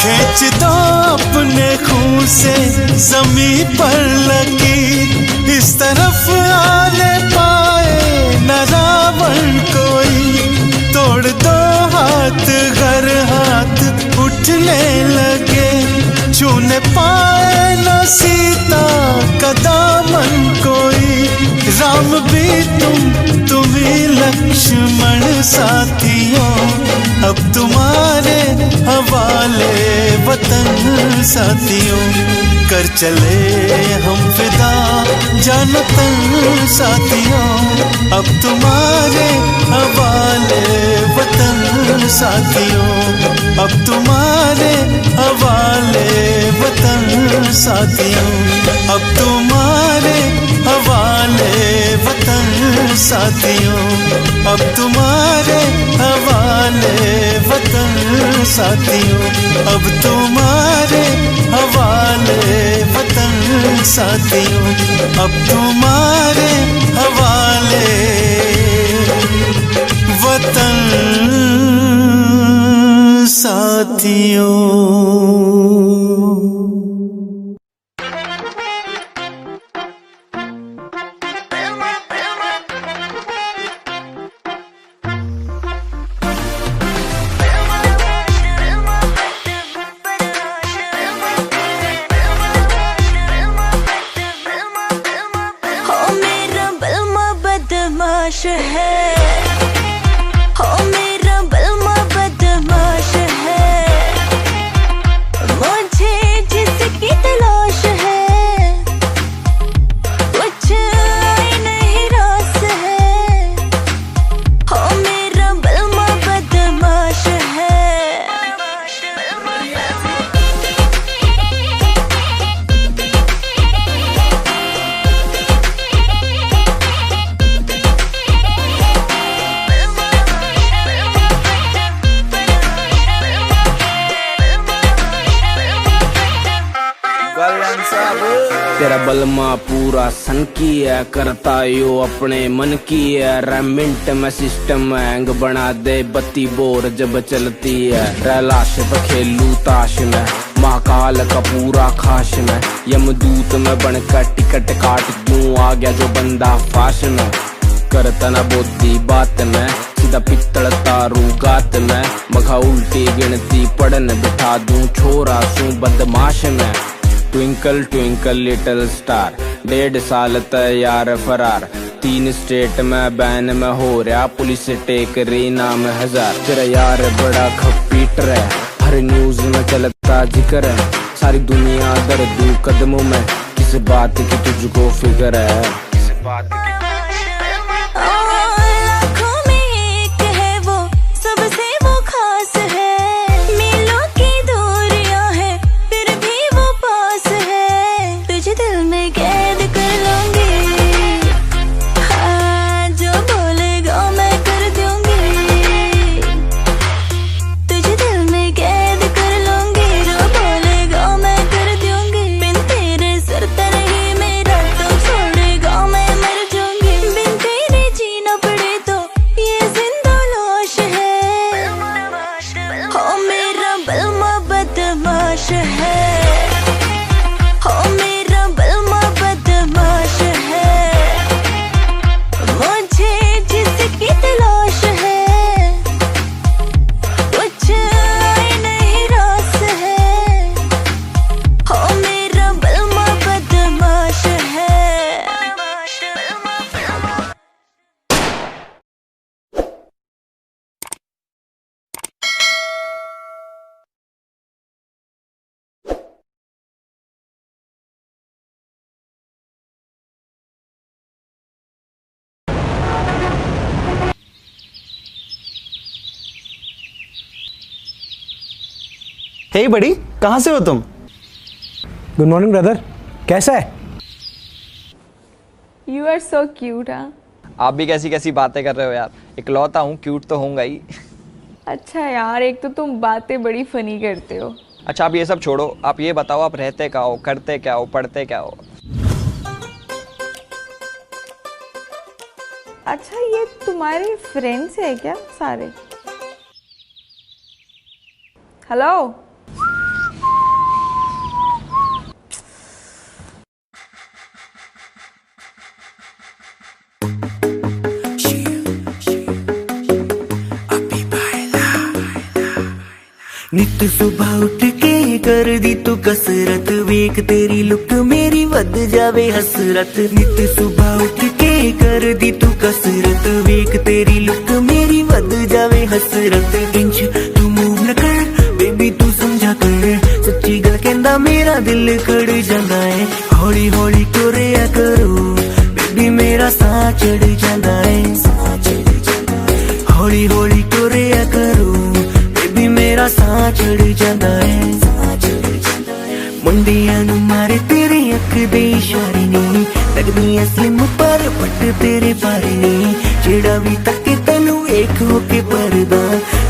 खींच दो अपने खून से जमीन पर लकीर, इस तरफ आने पाए न रावण कोई। तोड़ दो हाथ घर हाथ उठने लगे, छूने पाए न सीता का दामन कोई। राम भी तुम ही लक्ष्मण साथियों, अब तुम्हारे हवाले वतन साथियों। कर चले हम फिदा जानतन साथियों, अब तुम्हारे हवाले वतन साथियों, अब तुम्हारे हवाले वतन साथियों, अब तुम्हारे हवाले वतन साथियों, अब तुम्हारे हवाले वतन साथियों, अब तुम्हारे हवाले वतन साथियों, अब तुम्हारे हवाले वतन साथियों। बदमाश है, हो मेरा बलमा बदमाश है, मुझे जिसकी तलाश है कुछ नहीं रास है, हो मेरा बलमा बदमाश है। तेरा बलमा पूरा सन की है, करता यो अपने मन की है, रेमिंट में सिस्टम हैंग बना दे बत्ती बोर जब चलती है, रैलाश पे खेलू ताश में, महाकाल का पूरा खाश में, यमदूत में बनकर टिकट काट क्यों आ गया जो बंदा फाश में, करता ना बोती बात में, सीधा पित्तल तारू गात में, मखा उल्टी गिनती पढ़न बिठा दूं छोरा सू बदमाश में। ट्विंकल ट्विंकल लिटिल स्टार, 1.5 साल तैयार फरार, 3 स्टेट में बैन में हो रहा, पुलिस टेक रही नाम 1000। तेरा यार बड़ा खपीटर है, हर न्यूज में चलता जिक्र है, सारी दुनिया दर्द कदमों में, किस बात की तुझको फिक्र है, किस बात की। लाखों में एक है वो, सबसे वो खास है, मीलों की दूरियां है फिर भी वो पास है, तुझे दिल में कैद कर लूंगी, हाँ जो बोलेगा मैं कर दूंगी, तुझे दिल में कैद कर लूंगी, जो बोलेगा मैं कर दूंगी, बिन तेरे सर नहीं मेरा तो छोड़ेगा मैं मर जाऊंगी, बिन तेरे जीना पड़े तो ये जिंदा लाश है, हो मेरा बलमा बदमाश है, हो मेरा बलमा बदमाश है, मुझे जिसकी तलाश है कुछ नहीं रास है, हो मेरा बलमा बदमाश है। हे बड़ी, कहाँ से हो तुम? गुड मॉर्निंग ब्रदर, कैसा है? You are so cute. हाँ, आप भी कैसी कैसी बातें कर रहे हो यार, इकलौता हूँ, क्यूट तो होऊंगा ही। अच्छा यार, एक तो तुम बातें बड़ी फनी करते हो। अच्छा आप ये सब छोड़ो, आप ये बताओ आप रहते क्या हो, करते क्या हो, पढ़ते क्या हो? अच्छा ये तुम्हारे फ्रेंड्स है क्या सारे? हेलो, नित सुबह उठ के कर दी तू कसरत, वेख तेरी लुक मेरी वध जावे हसरत, नित सुबह उठ के हसरत गिंच तू मूव न कर बेबी तू समझा कर सच्ची गल कहंदा मेरा दिल कड़ जांदा है हौली हौली टुरिया करो बेबी मेरा साह चढ़ जांदा है हौली हौली टुरिया करो बेबी मेरा साह चढ़ जांदा है मुंडियां नू मारे तेरे अख दे इशारे नी लगदी ऐ स्लिम पर पट तेरे बारे नी जेड़ा भी तके तैनू एक होके परदा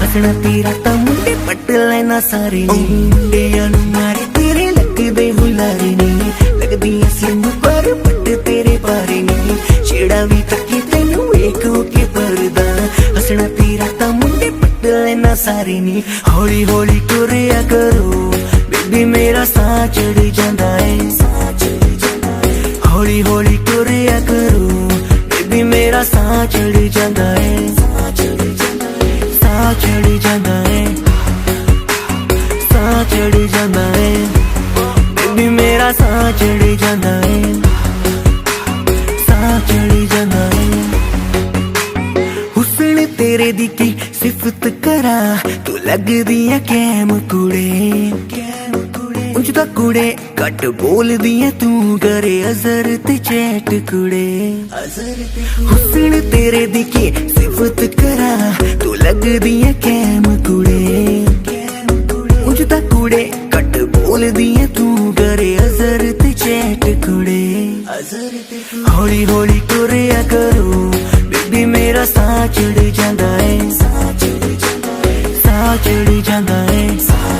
हसना तेरा ता मुंडे पट लेना सारे नी मुंडियां नू मारे तेरे लगदे हुलारे नी लगदी ऐ स्लिम पर पट तेरे बारे नी जेड़ा भी तके तैनू एक होके परदा हसना तेरा ता मुंडे पट लेना सारे नी हौली हौली टुरिया करो बेबी मेरा साह चढ़ जांदा है हौली हौली टुरिया करो बेबी मेरा साह चढ़ जांदा है साह चढ़ जांदा है साह चढ़ जांदा है बेबी मेरा साह चढ़ जांदा है साह चढ़ जांदा है हुस्न तेरे दी की सिफत करा तू लगदी है कैम कुड़े उंज दा कुड़े घट बोलदी है तू करे अजर ते चैट कुड़े हुस्न तेरे दी की सिफत करा तू लगदी है कैम कुड़े उंज दा कुड़े घट बोलदी है तू करे अजर ते चैट कुड़े हौली हौली टुरिया करो बेबी मेरा साह चढ़ जांदा है साह चढ़ जांदा है साह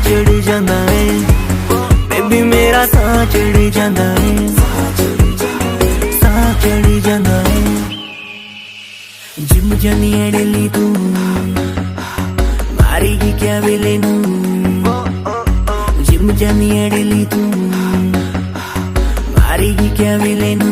चढ़ जांदा है बेबी मेरा साह चढ़ जांदा है साह चढ़ जांदा है जिम जानी है डेली तू मारेगी क्या वेले नू जिम जानी है डेली तू मारेगी क्या वेले नू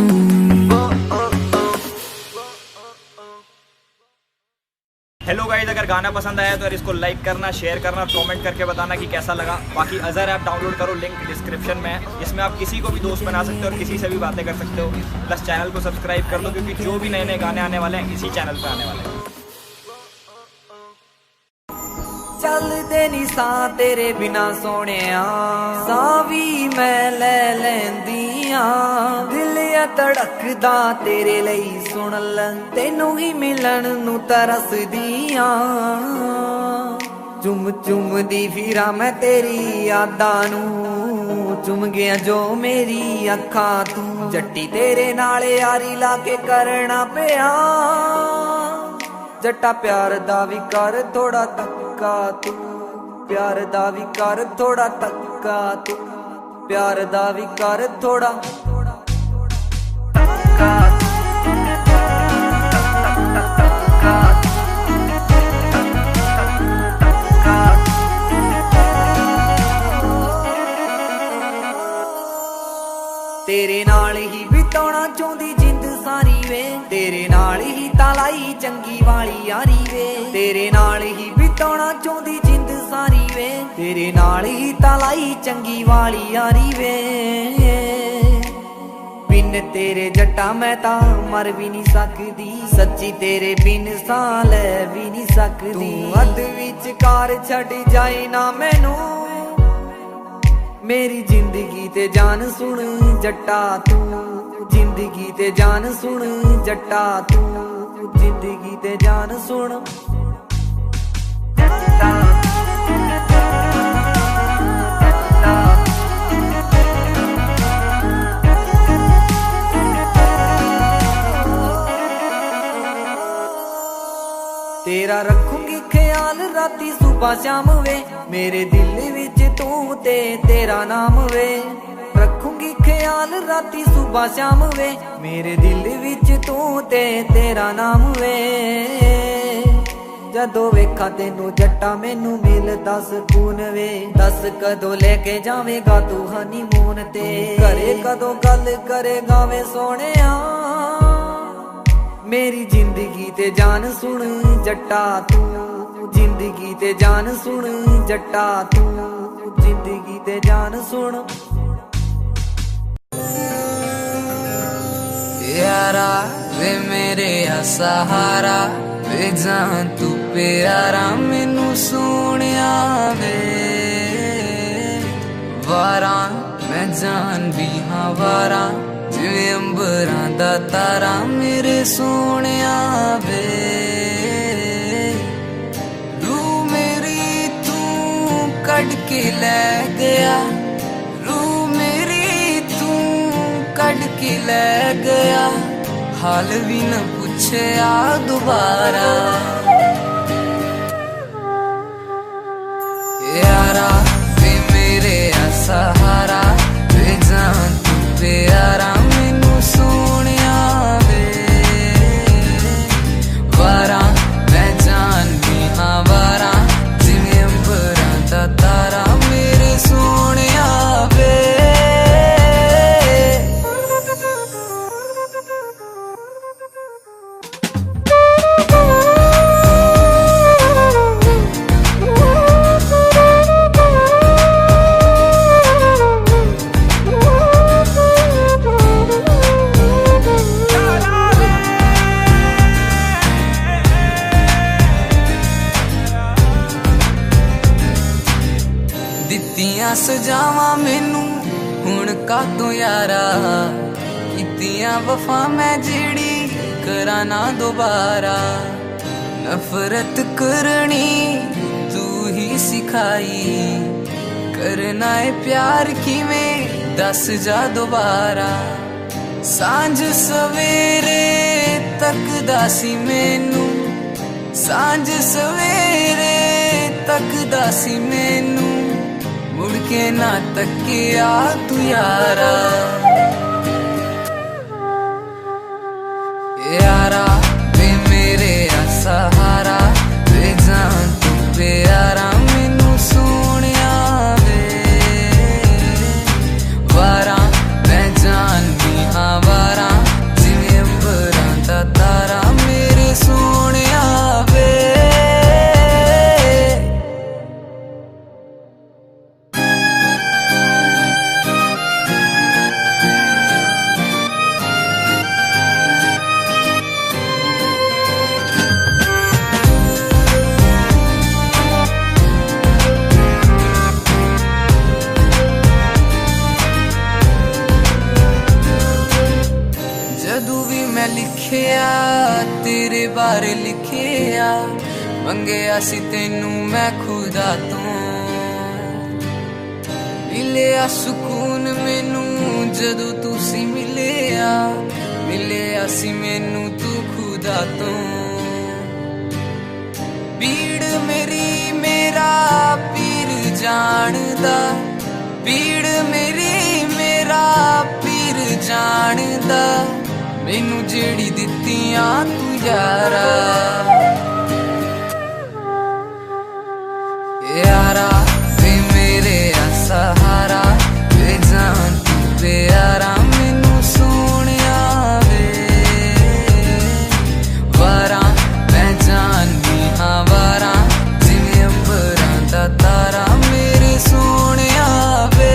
हेलो गाइस, अगर गाना पसंद आया तो यार इसको लाइक करना, शेयर करना, कमेंट करके बताना कि कैसा लगा। बाकी अजहर ऐप डाउनलोड करो, लिंक डिस्क्रिप्शन में है। इसमें आप किसी को भी दोस्त बना सकते हो और किसी से भी बातें कर सकते हो। प्लस चैनल को सब्सक्राइब कर लो क्योंकि जो भी नए नए गाने आने वाले हैं इसी चैनल पे आने वाले हैं। चलदे नी सा तेरे बिना सोनिया साह भी मैं ले लैंदियां दिल आ धड़कदा तेरे लई सुन ल तेनू ही मिलन नू तरसदियां चुम चुम दी फिरा मैं तेरी यादां नू चुम गया जो मेरी अखां तू जट्टी तेरे नाल यारी ला के करना पिया जट्टा प्यार दा भी कर थोड़ा तक्का तू प्यार दा भी कर थोड़ा तक्का तू प्यार दा भी कर थोड़ा तक्का तेरे नाल ही बिताना चाहती जिंद सारी वे तेरे नाल ही तालाई चंगी वाली यारी वे तेरे नाल ही बिताना चाहती जिंद सारी वे तेरे नाल ही तालाई चंगी वाली यारी वे बिन तेरे जट्टा मैं ता मर भी नहीं सकदी सच्ची तेरे बिन सा ले भी नहीं सकदी अध विचकार छड़ जाए ना मैनू मेरी जिंदगी ते जान सुन जट्टा तू जिंदगी ते जान सुन जट्टा तू जिंदगी ते जान सुन तेरा रखूंगी ख्याल राती सुबह शाम वे मेरे दिल विच तू ते तेरा नाम वे रखूंगी ख्याल राती सुबह शाम वे मेरे दिल विच तू ते तेरा नाम वे जदों वेखा तेनू जट्टा मैनू मिलदा सकून वे दस कदों लेके जावेगा तू हनीमून ते घरे कदों गल करेगा वे सोहणिया मेरी जिंदगी ते जान सुन जट्टा तू जिंदगी ते जान सुन जट्टा तू जिंदगी ते जान सुन यारा वे मेरे सहारा वे जान तू प्यारा मैनू सोनिया वे वारा मैं जान भी हाँ वारा जिवें अंबरां दा तारा मेरे सोनिया वे रूह मेरी तू कट के ले गया रूह मेरी तू कट के ले गया हाल भी न पूछया दोबारा यारा वे मेरे सहारा वे जान तू प्यारा मैनू सोनिया वे वारा मैं जान भी हाँ वारा जिवें अंबरां दा तारा मेरे सोनिया वे दित्तियां सजावां मैनू हुण कातों यारा कीतियां वफा मैं जेड़ी करा ना दोबारा नफरत करनी तू ही सिखाई करना है प्यार किवें दस जा दोबारा सांझ सवेरे तकदा सी मैनू सांझ सवेरे तकदा सी मैनू मुड़ के ना तकिया तू यारा यारा वे मेरे सहारा वे जान तू प्यारा मैनू सोनिया वे वारा मैं जान भी हाँ वारा जिवें अंबरां दा तारा मेरे सोनिया वे लिखिया तेरे बारे लिखिया मंगया सी तेनू मैं खुदा तो मिलिया सुकून मैनू जदों तू सी मिलिया सी मैनू तू खुदा तो भीड़ मेरी मेरा पीर जानदा भीड़ मेरी मेरा पीर जानदा मैनू जेड़ी दित्तियां तू यारा यारा वे मेरे सहारा वे जान तू प्यारा मैनू सोनिया वे वारा मैं जान भी हाँ वारा जिवें अंबरां दा तारा मेरे सोनिया वे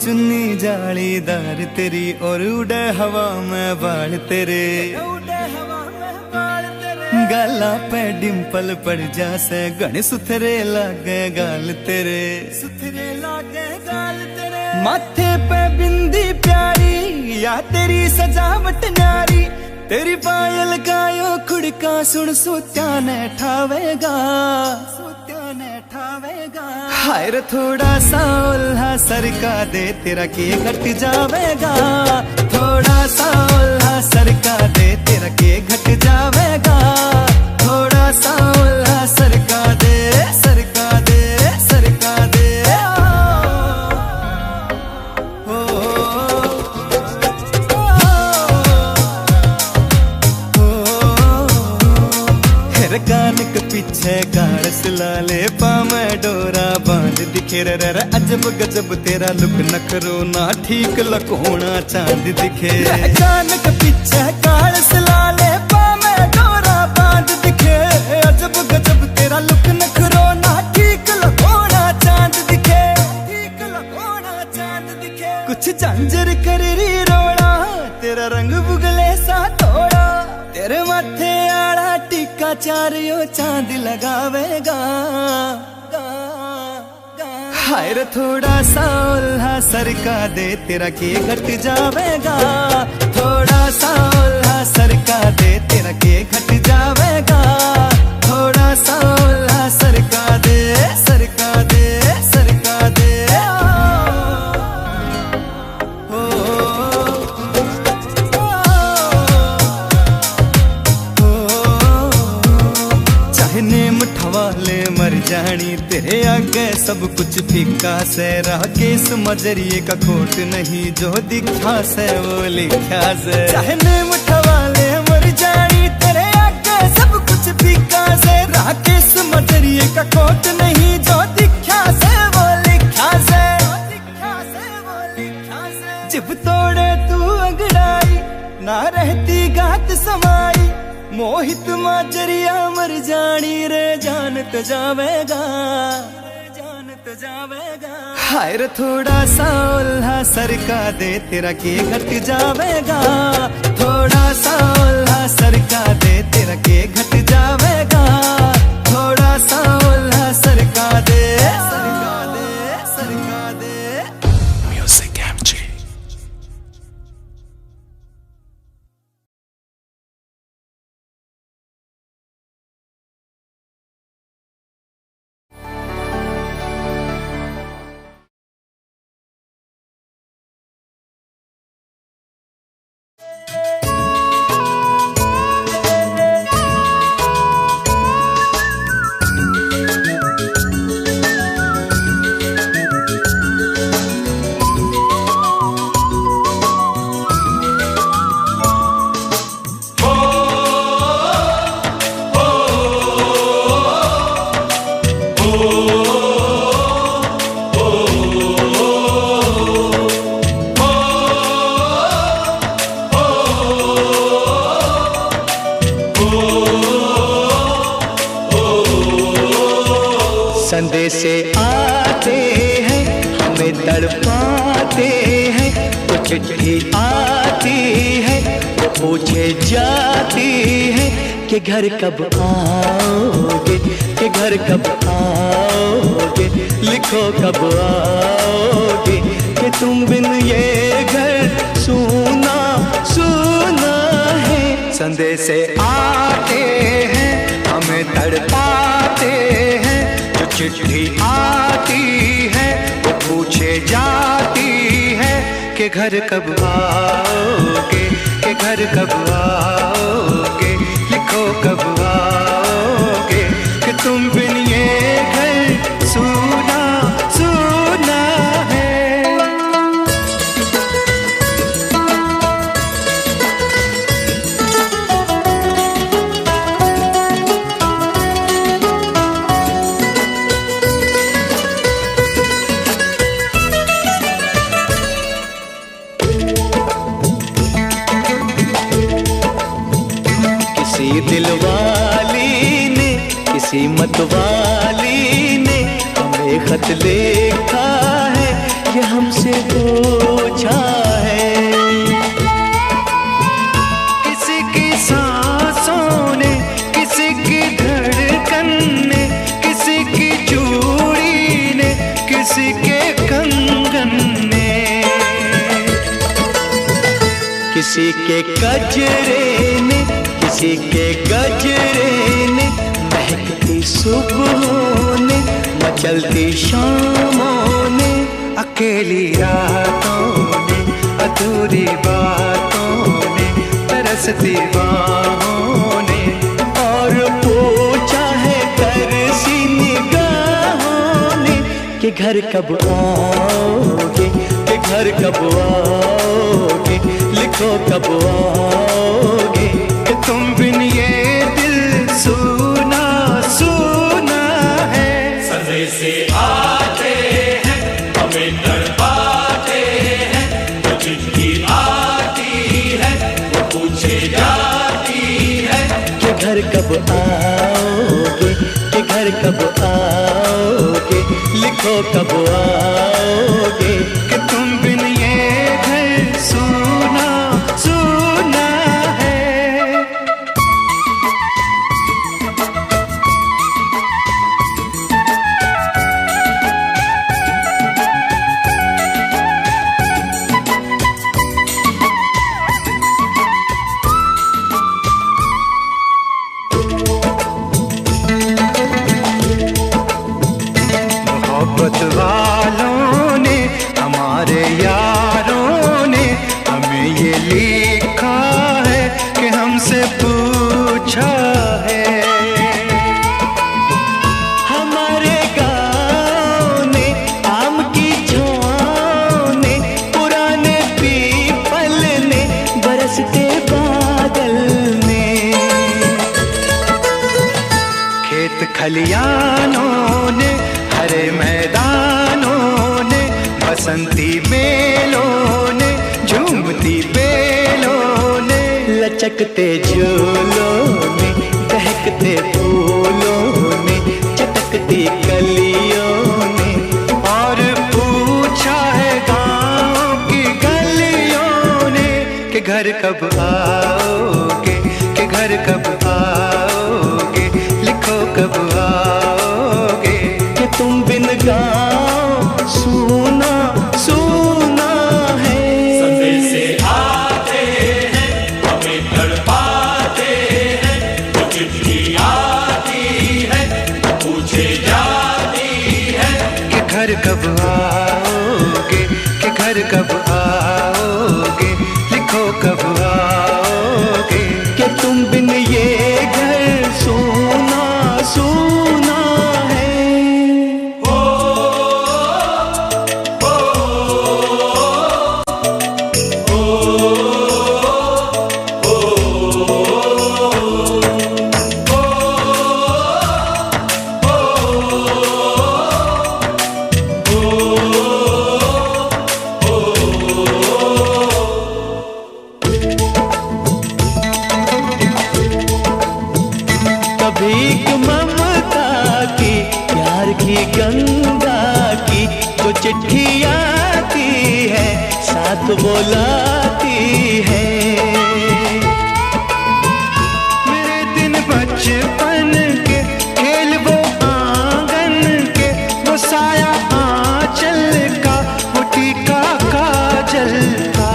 चुन्नी जालीदार तेरी और उड़े हवा में बाल तेरे गाला पे डिम्पल पड़ जासे गण सुथरे लागे गाल तेरे माथे पे बिंदी प्यारी या तेरी सजावट न्यारी तेरी पायल गायो खुड़का सुन सोत्या ने ठावेगा हाय रे थोड़ा सा उल्हा सरका दे तेरा के घट जावेगा थोड़ा सा उल्हा सरका दे तेरा के घट जावेगा थोड़ा सा उल्हा सरका दे सरका दे सरका दे कान के पीछे गाड़स लाले पामे डोरा बांध दिखे रे अजब गजब तेरा लुक नखरो ना ठीक लकोना चांद दिखे कान के पीछे गाड़स लाले पामे डोरा बांध दिखे अजब गजब तेरा लुक नखरो ना ठीक लकोना चांद दिखे ठीक लकोना चांद दिखे कुछ झांझर कर री रोड़ा तेरा रंग बुगले सा थोड़ा तेरे माथे आड़ा टिक्का चारियो चांद लगावेगा हाय रे थोड़ा सा उल्हा सरका दे तेरा के घट जावेगा थोड़ा सा उल्हा सरका दे तेरा के घट जावेगा थोड़ा सा उल्हा सरका दे सरका दे सरका दे वाले मर जानी तेरे आगे सब कुछ फीका से राकेश मजरिए का खोट नहीं जो दिखा से वो लिखा से चाहने मुठवाले मर जानी तेरे आगे सब कुछ फीका से राकेश मजरिए का खोट नहीं जो दिखा से वो लिखा से जब तोड़े तू अंगड़ाई ना रहती गात समाई मोहित माजरिया मर जानी रे जानत जावेगा हाय रे थोड़ा सा उल्हा सरका दे तेरा के घट जावेगा थोड़ा सा उल्हा सरका दे तेरा के घट जावेगा थोड़ा सा उल्हा सरका दे सरका दे सरका दे म्यूजिक एमजी संदेशे आते हैं हमें तड़पाते हैं तो चिट्ठी आती है वो पूछे जाती है कि घर कब आओगे कि घर कब आओगे लिखो कब आओगे कि तुम बिन ये घर सूना सूना है संदेशे आते हैं हमें तड़पाते हैं चिट्ठी आती है वो पूछे जाती है कि घर कब आओगे कि घर कब आओगे लिखो कब आओगे कि तुम बिन ये घर सूना सूना है दिलवाली ने किसी मतवाली ने हमें खत लिखा है ये हमसे पूछा है। किसी की सांसों ने, किसी की धड़कन ने, किसी की चूड़ी ने, किसी के कंगन ने, किसी के गजरे ने, किसी के गजरे ने, महकती सुबहों ने, मचलती शामों ने, अकेली रातों ने, अधूरी बातों ने, तरसती बाहों ने, और पूछा है तरसी निगाहों ने कि घर कब आओगे, कि घर कब आओगे, लिखो कब आओगे, कि तुम बिन ये दिल सुना सुना है। सदे से आते हैं हमें तड़पाते हैं, वो चिट्ठी आती है वो पूछे जाती है कि घर कब आओगे, कि घर कब आओगे, लिखो कब आओगे, कि तुम बिन ये घर सुना सुना है। मोहब्बत वालों ने, हमारे यारों ने हमें ये लिखा है कि हमसे पूछा है। हमारे गाँव ने, आम की छाँव ने, पुराने पीपल ने, बरसते बादल ने, खेत खलियानों ने, हरे मैदानों ने, बसंती बेलों ने, झूमती बेलों ने, लचकते झूलों ने, बहकते फूलों ने, चटकती कलियों ने, और पूछा है गाँव की गलियों ने कि घर कब आओगे, कि घर कब आओगे, लिखो कब आओगे, कि तुम बिन गाँव सुना सुना है। सदे से आते हैं हमें तड़पाते हैं, वो चिट्ठी आती है वो पूछे जाती है कि घर कब आओगे, कि घर कब आओगे, लिखो कब आओगे, कि तुम बिन ये घर सोना सोना है। भीख ममता की, प्यार की गंगा की, जो चिट्ठी आती है साथ बुलाती है। मेरे दिन बचपन के खेल वो आंगन के, वो साया आंचल का, वो टीका काजल का,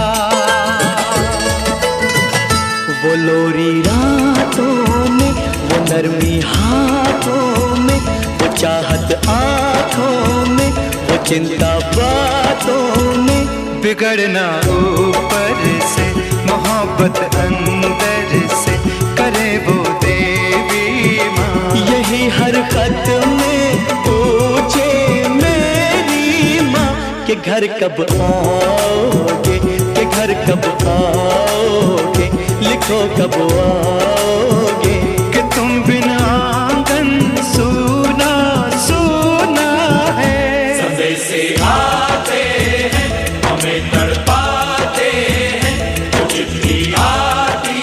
वो लोरी रातों में, वो नरमी हाथों में, वो चाहत आँखों में, वो चिंता बातों में, बिगड़ना ऊपर से, मोहब्बत अंदर से, करे वो देवी माँ। यही हर खत में पूछे मेरी माँ कि घर कब आओगे, कि घर कब आओगे, लिखो कब आओगे, कि तुम बिना आंगन सुना सुना है। सदे से आते हैं हमें तड़पाते हैं, वो चिट्ठी आती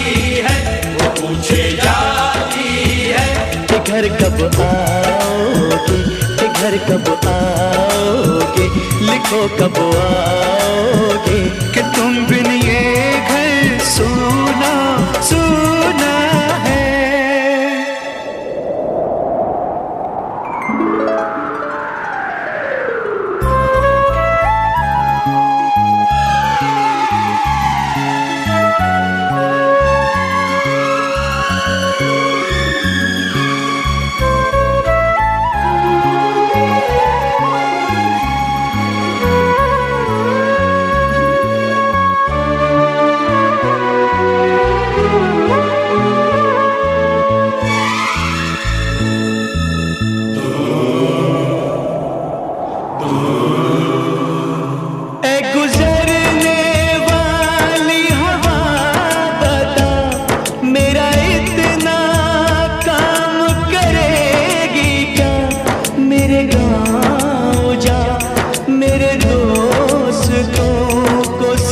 है वो पूछे जाती है कि घर कब आओगे, कि घर कब आओगे, लिखो कब आओगे कि तुम बिन ये घर सूना सूना है।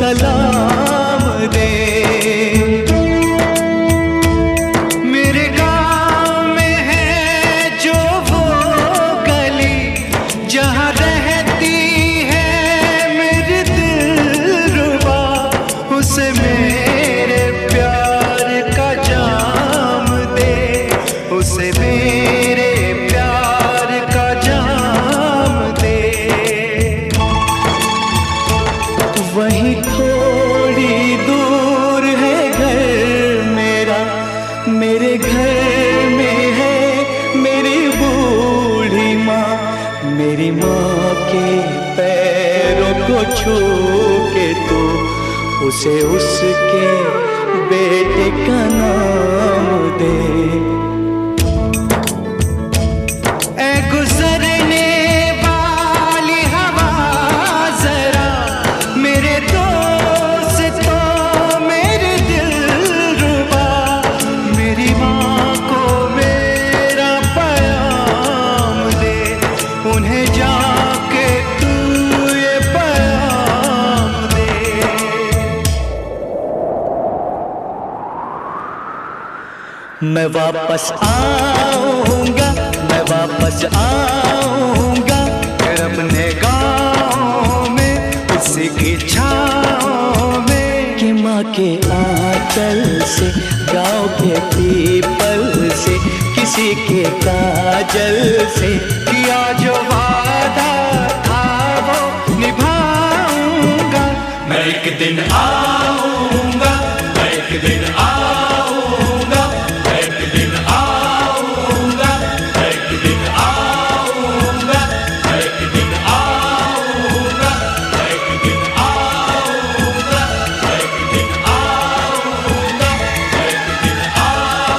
सलाम दे, मेरे गाँव में है जो वो गली जहाँ रहती है मेरी दिलरुबा, उसे मेरे प्यार का जाम दे, उसे मेरे प्यार का जाम दे। वहीं थोड़ी दूर है घर मेरा, मेरे घर में है मेरी बूढ़ी माँ, मेरी माँ के पैरों को छू के तो उसे उसके बेटे का नाम दे। ऐ गुजरने वाली हवा जरा मेरे दोस्तों मेरे दिलरुबा, मेरी माँ को मेरा पैगाम दे, उन्हें जाके तू ये पैगाम दे। मैं वापस आऊंगा, मैं वापस आऊंगा फिर अपने गाँव में उसी की छाँव में, कि माँ के आंचल से गाँव के पीपल से किसी के काजल से किया जो वादा था वो निभाऊंगा। मैं एक दिन आऊंगा, मैं एक दिन आऊंगा, मैं एक दिन आऊंगा, मैं एक दिन आऊंगा, मैं एक दिन आऊंगा, मैं एक दिन आऊंगा, मैं एक दिन आऊंगा, मैं एक दिन आऊंगा।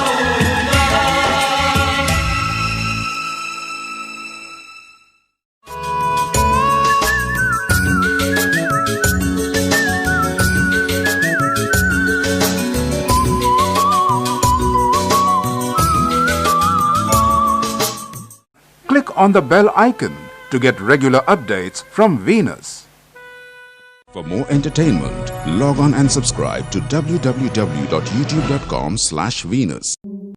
Click on the bell icon to get regular updates from Venus. For more entertainment, log on and subscribe to www.youtube.com/Venus.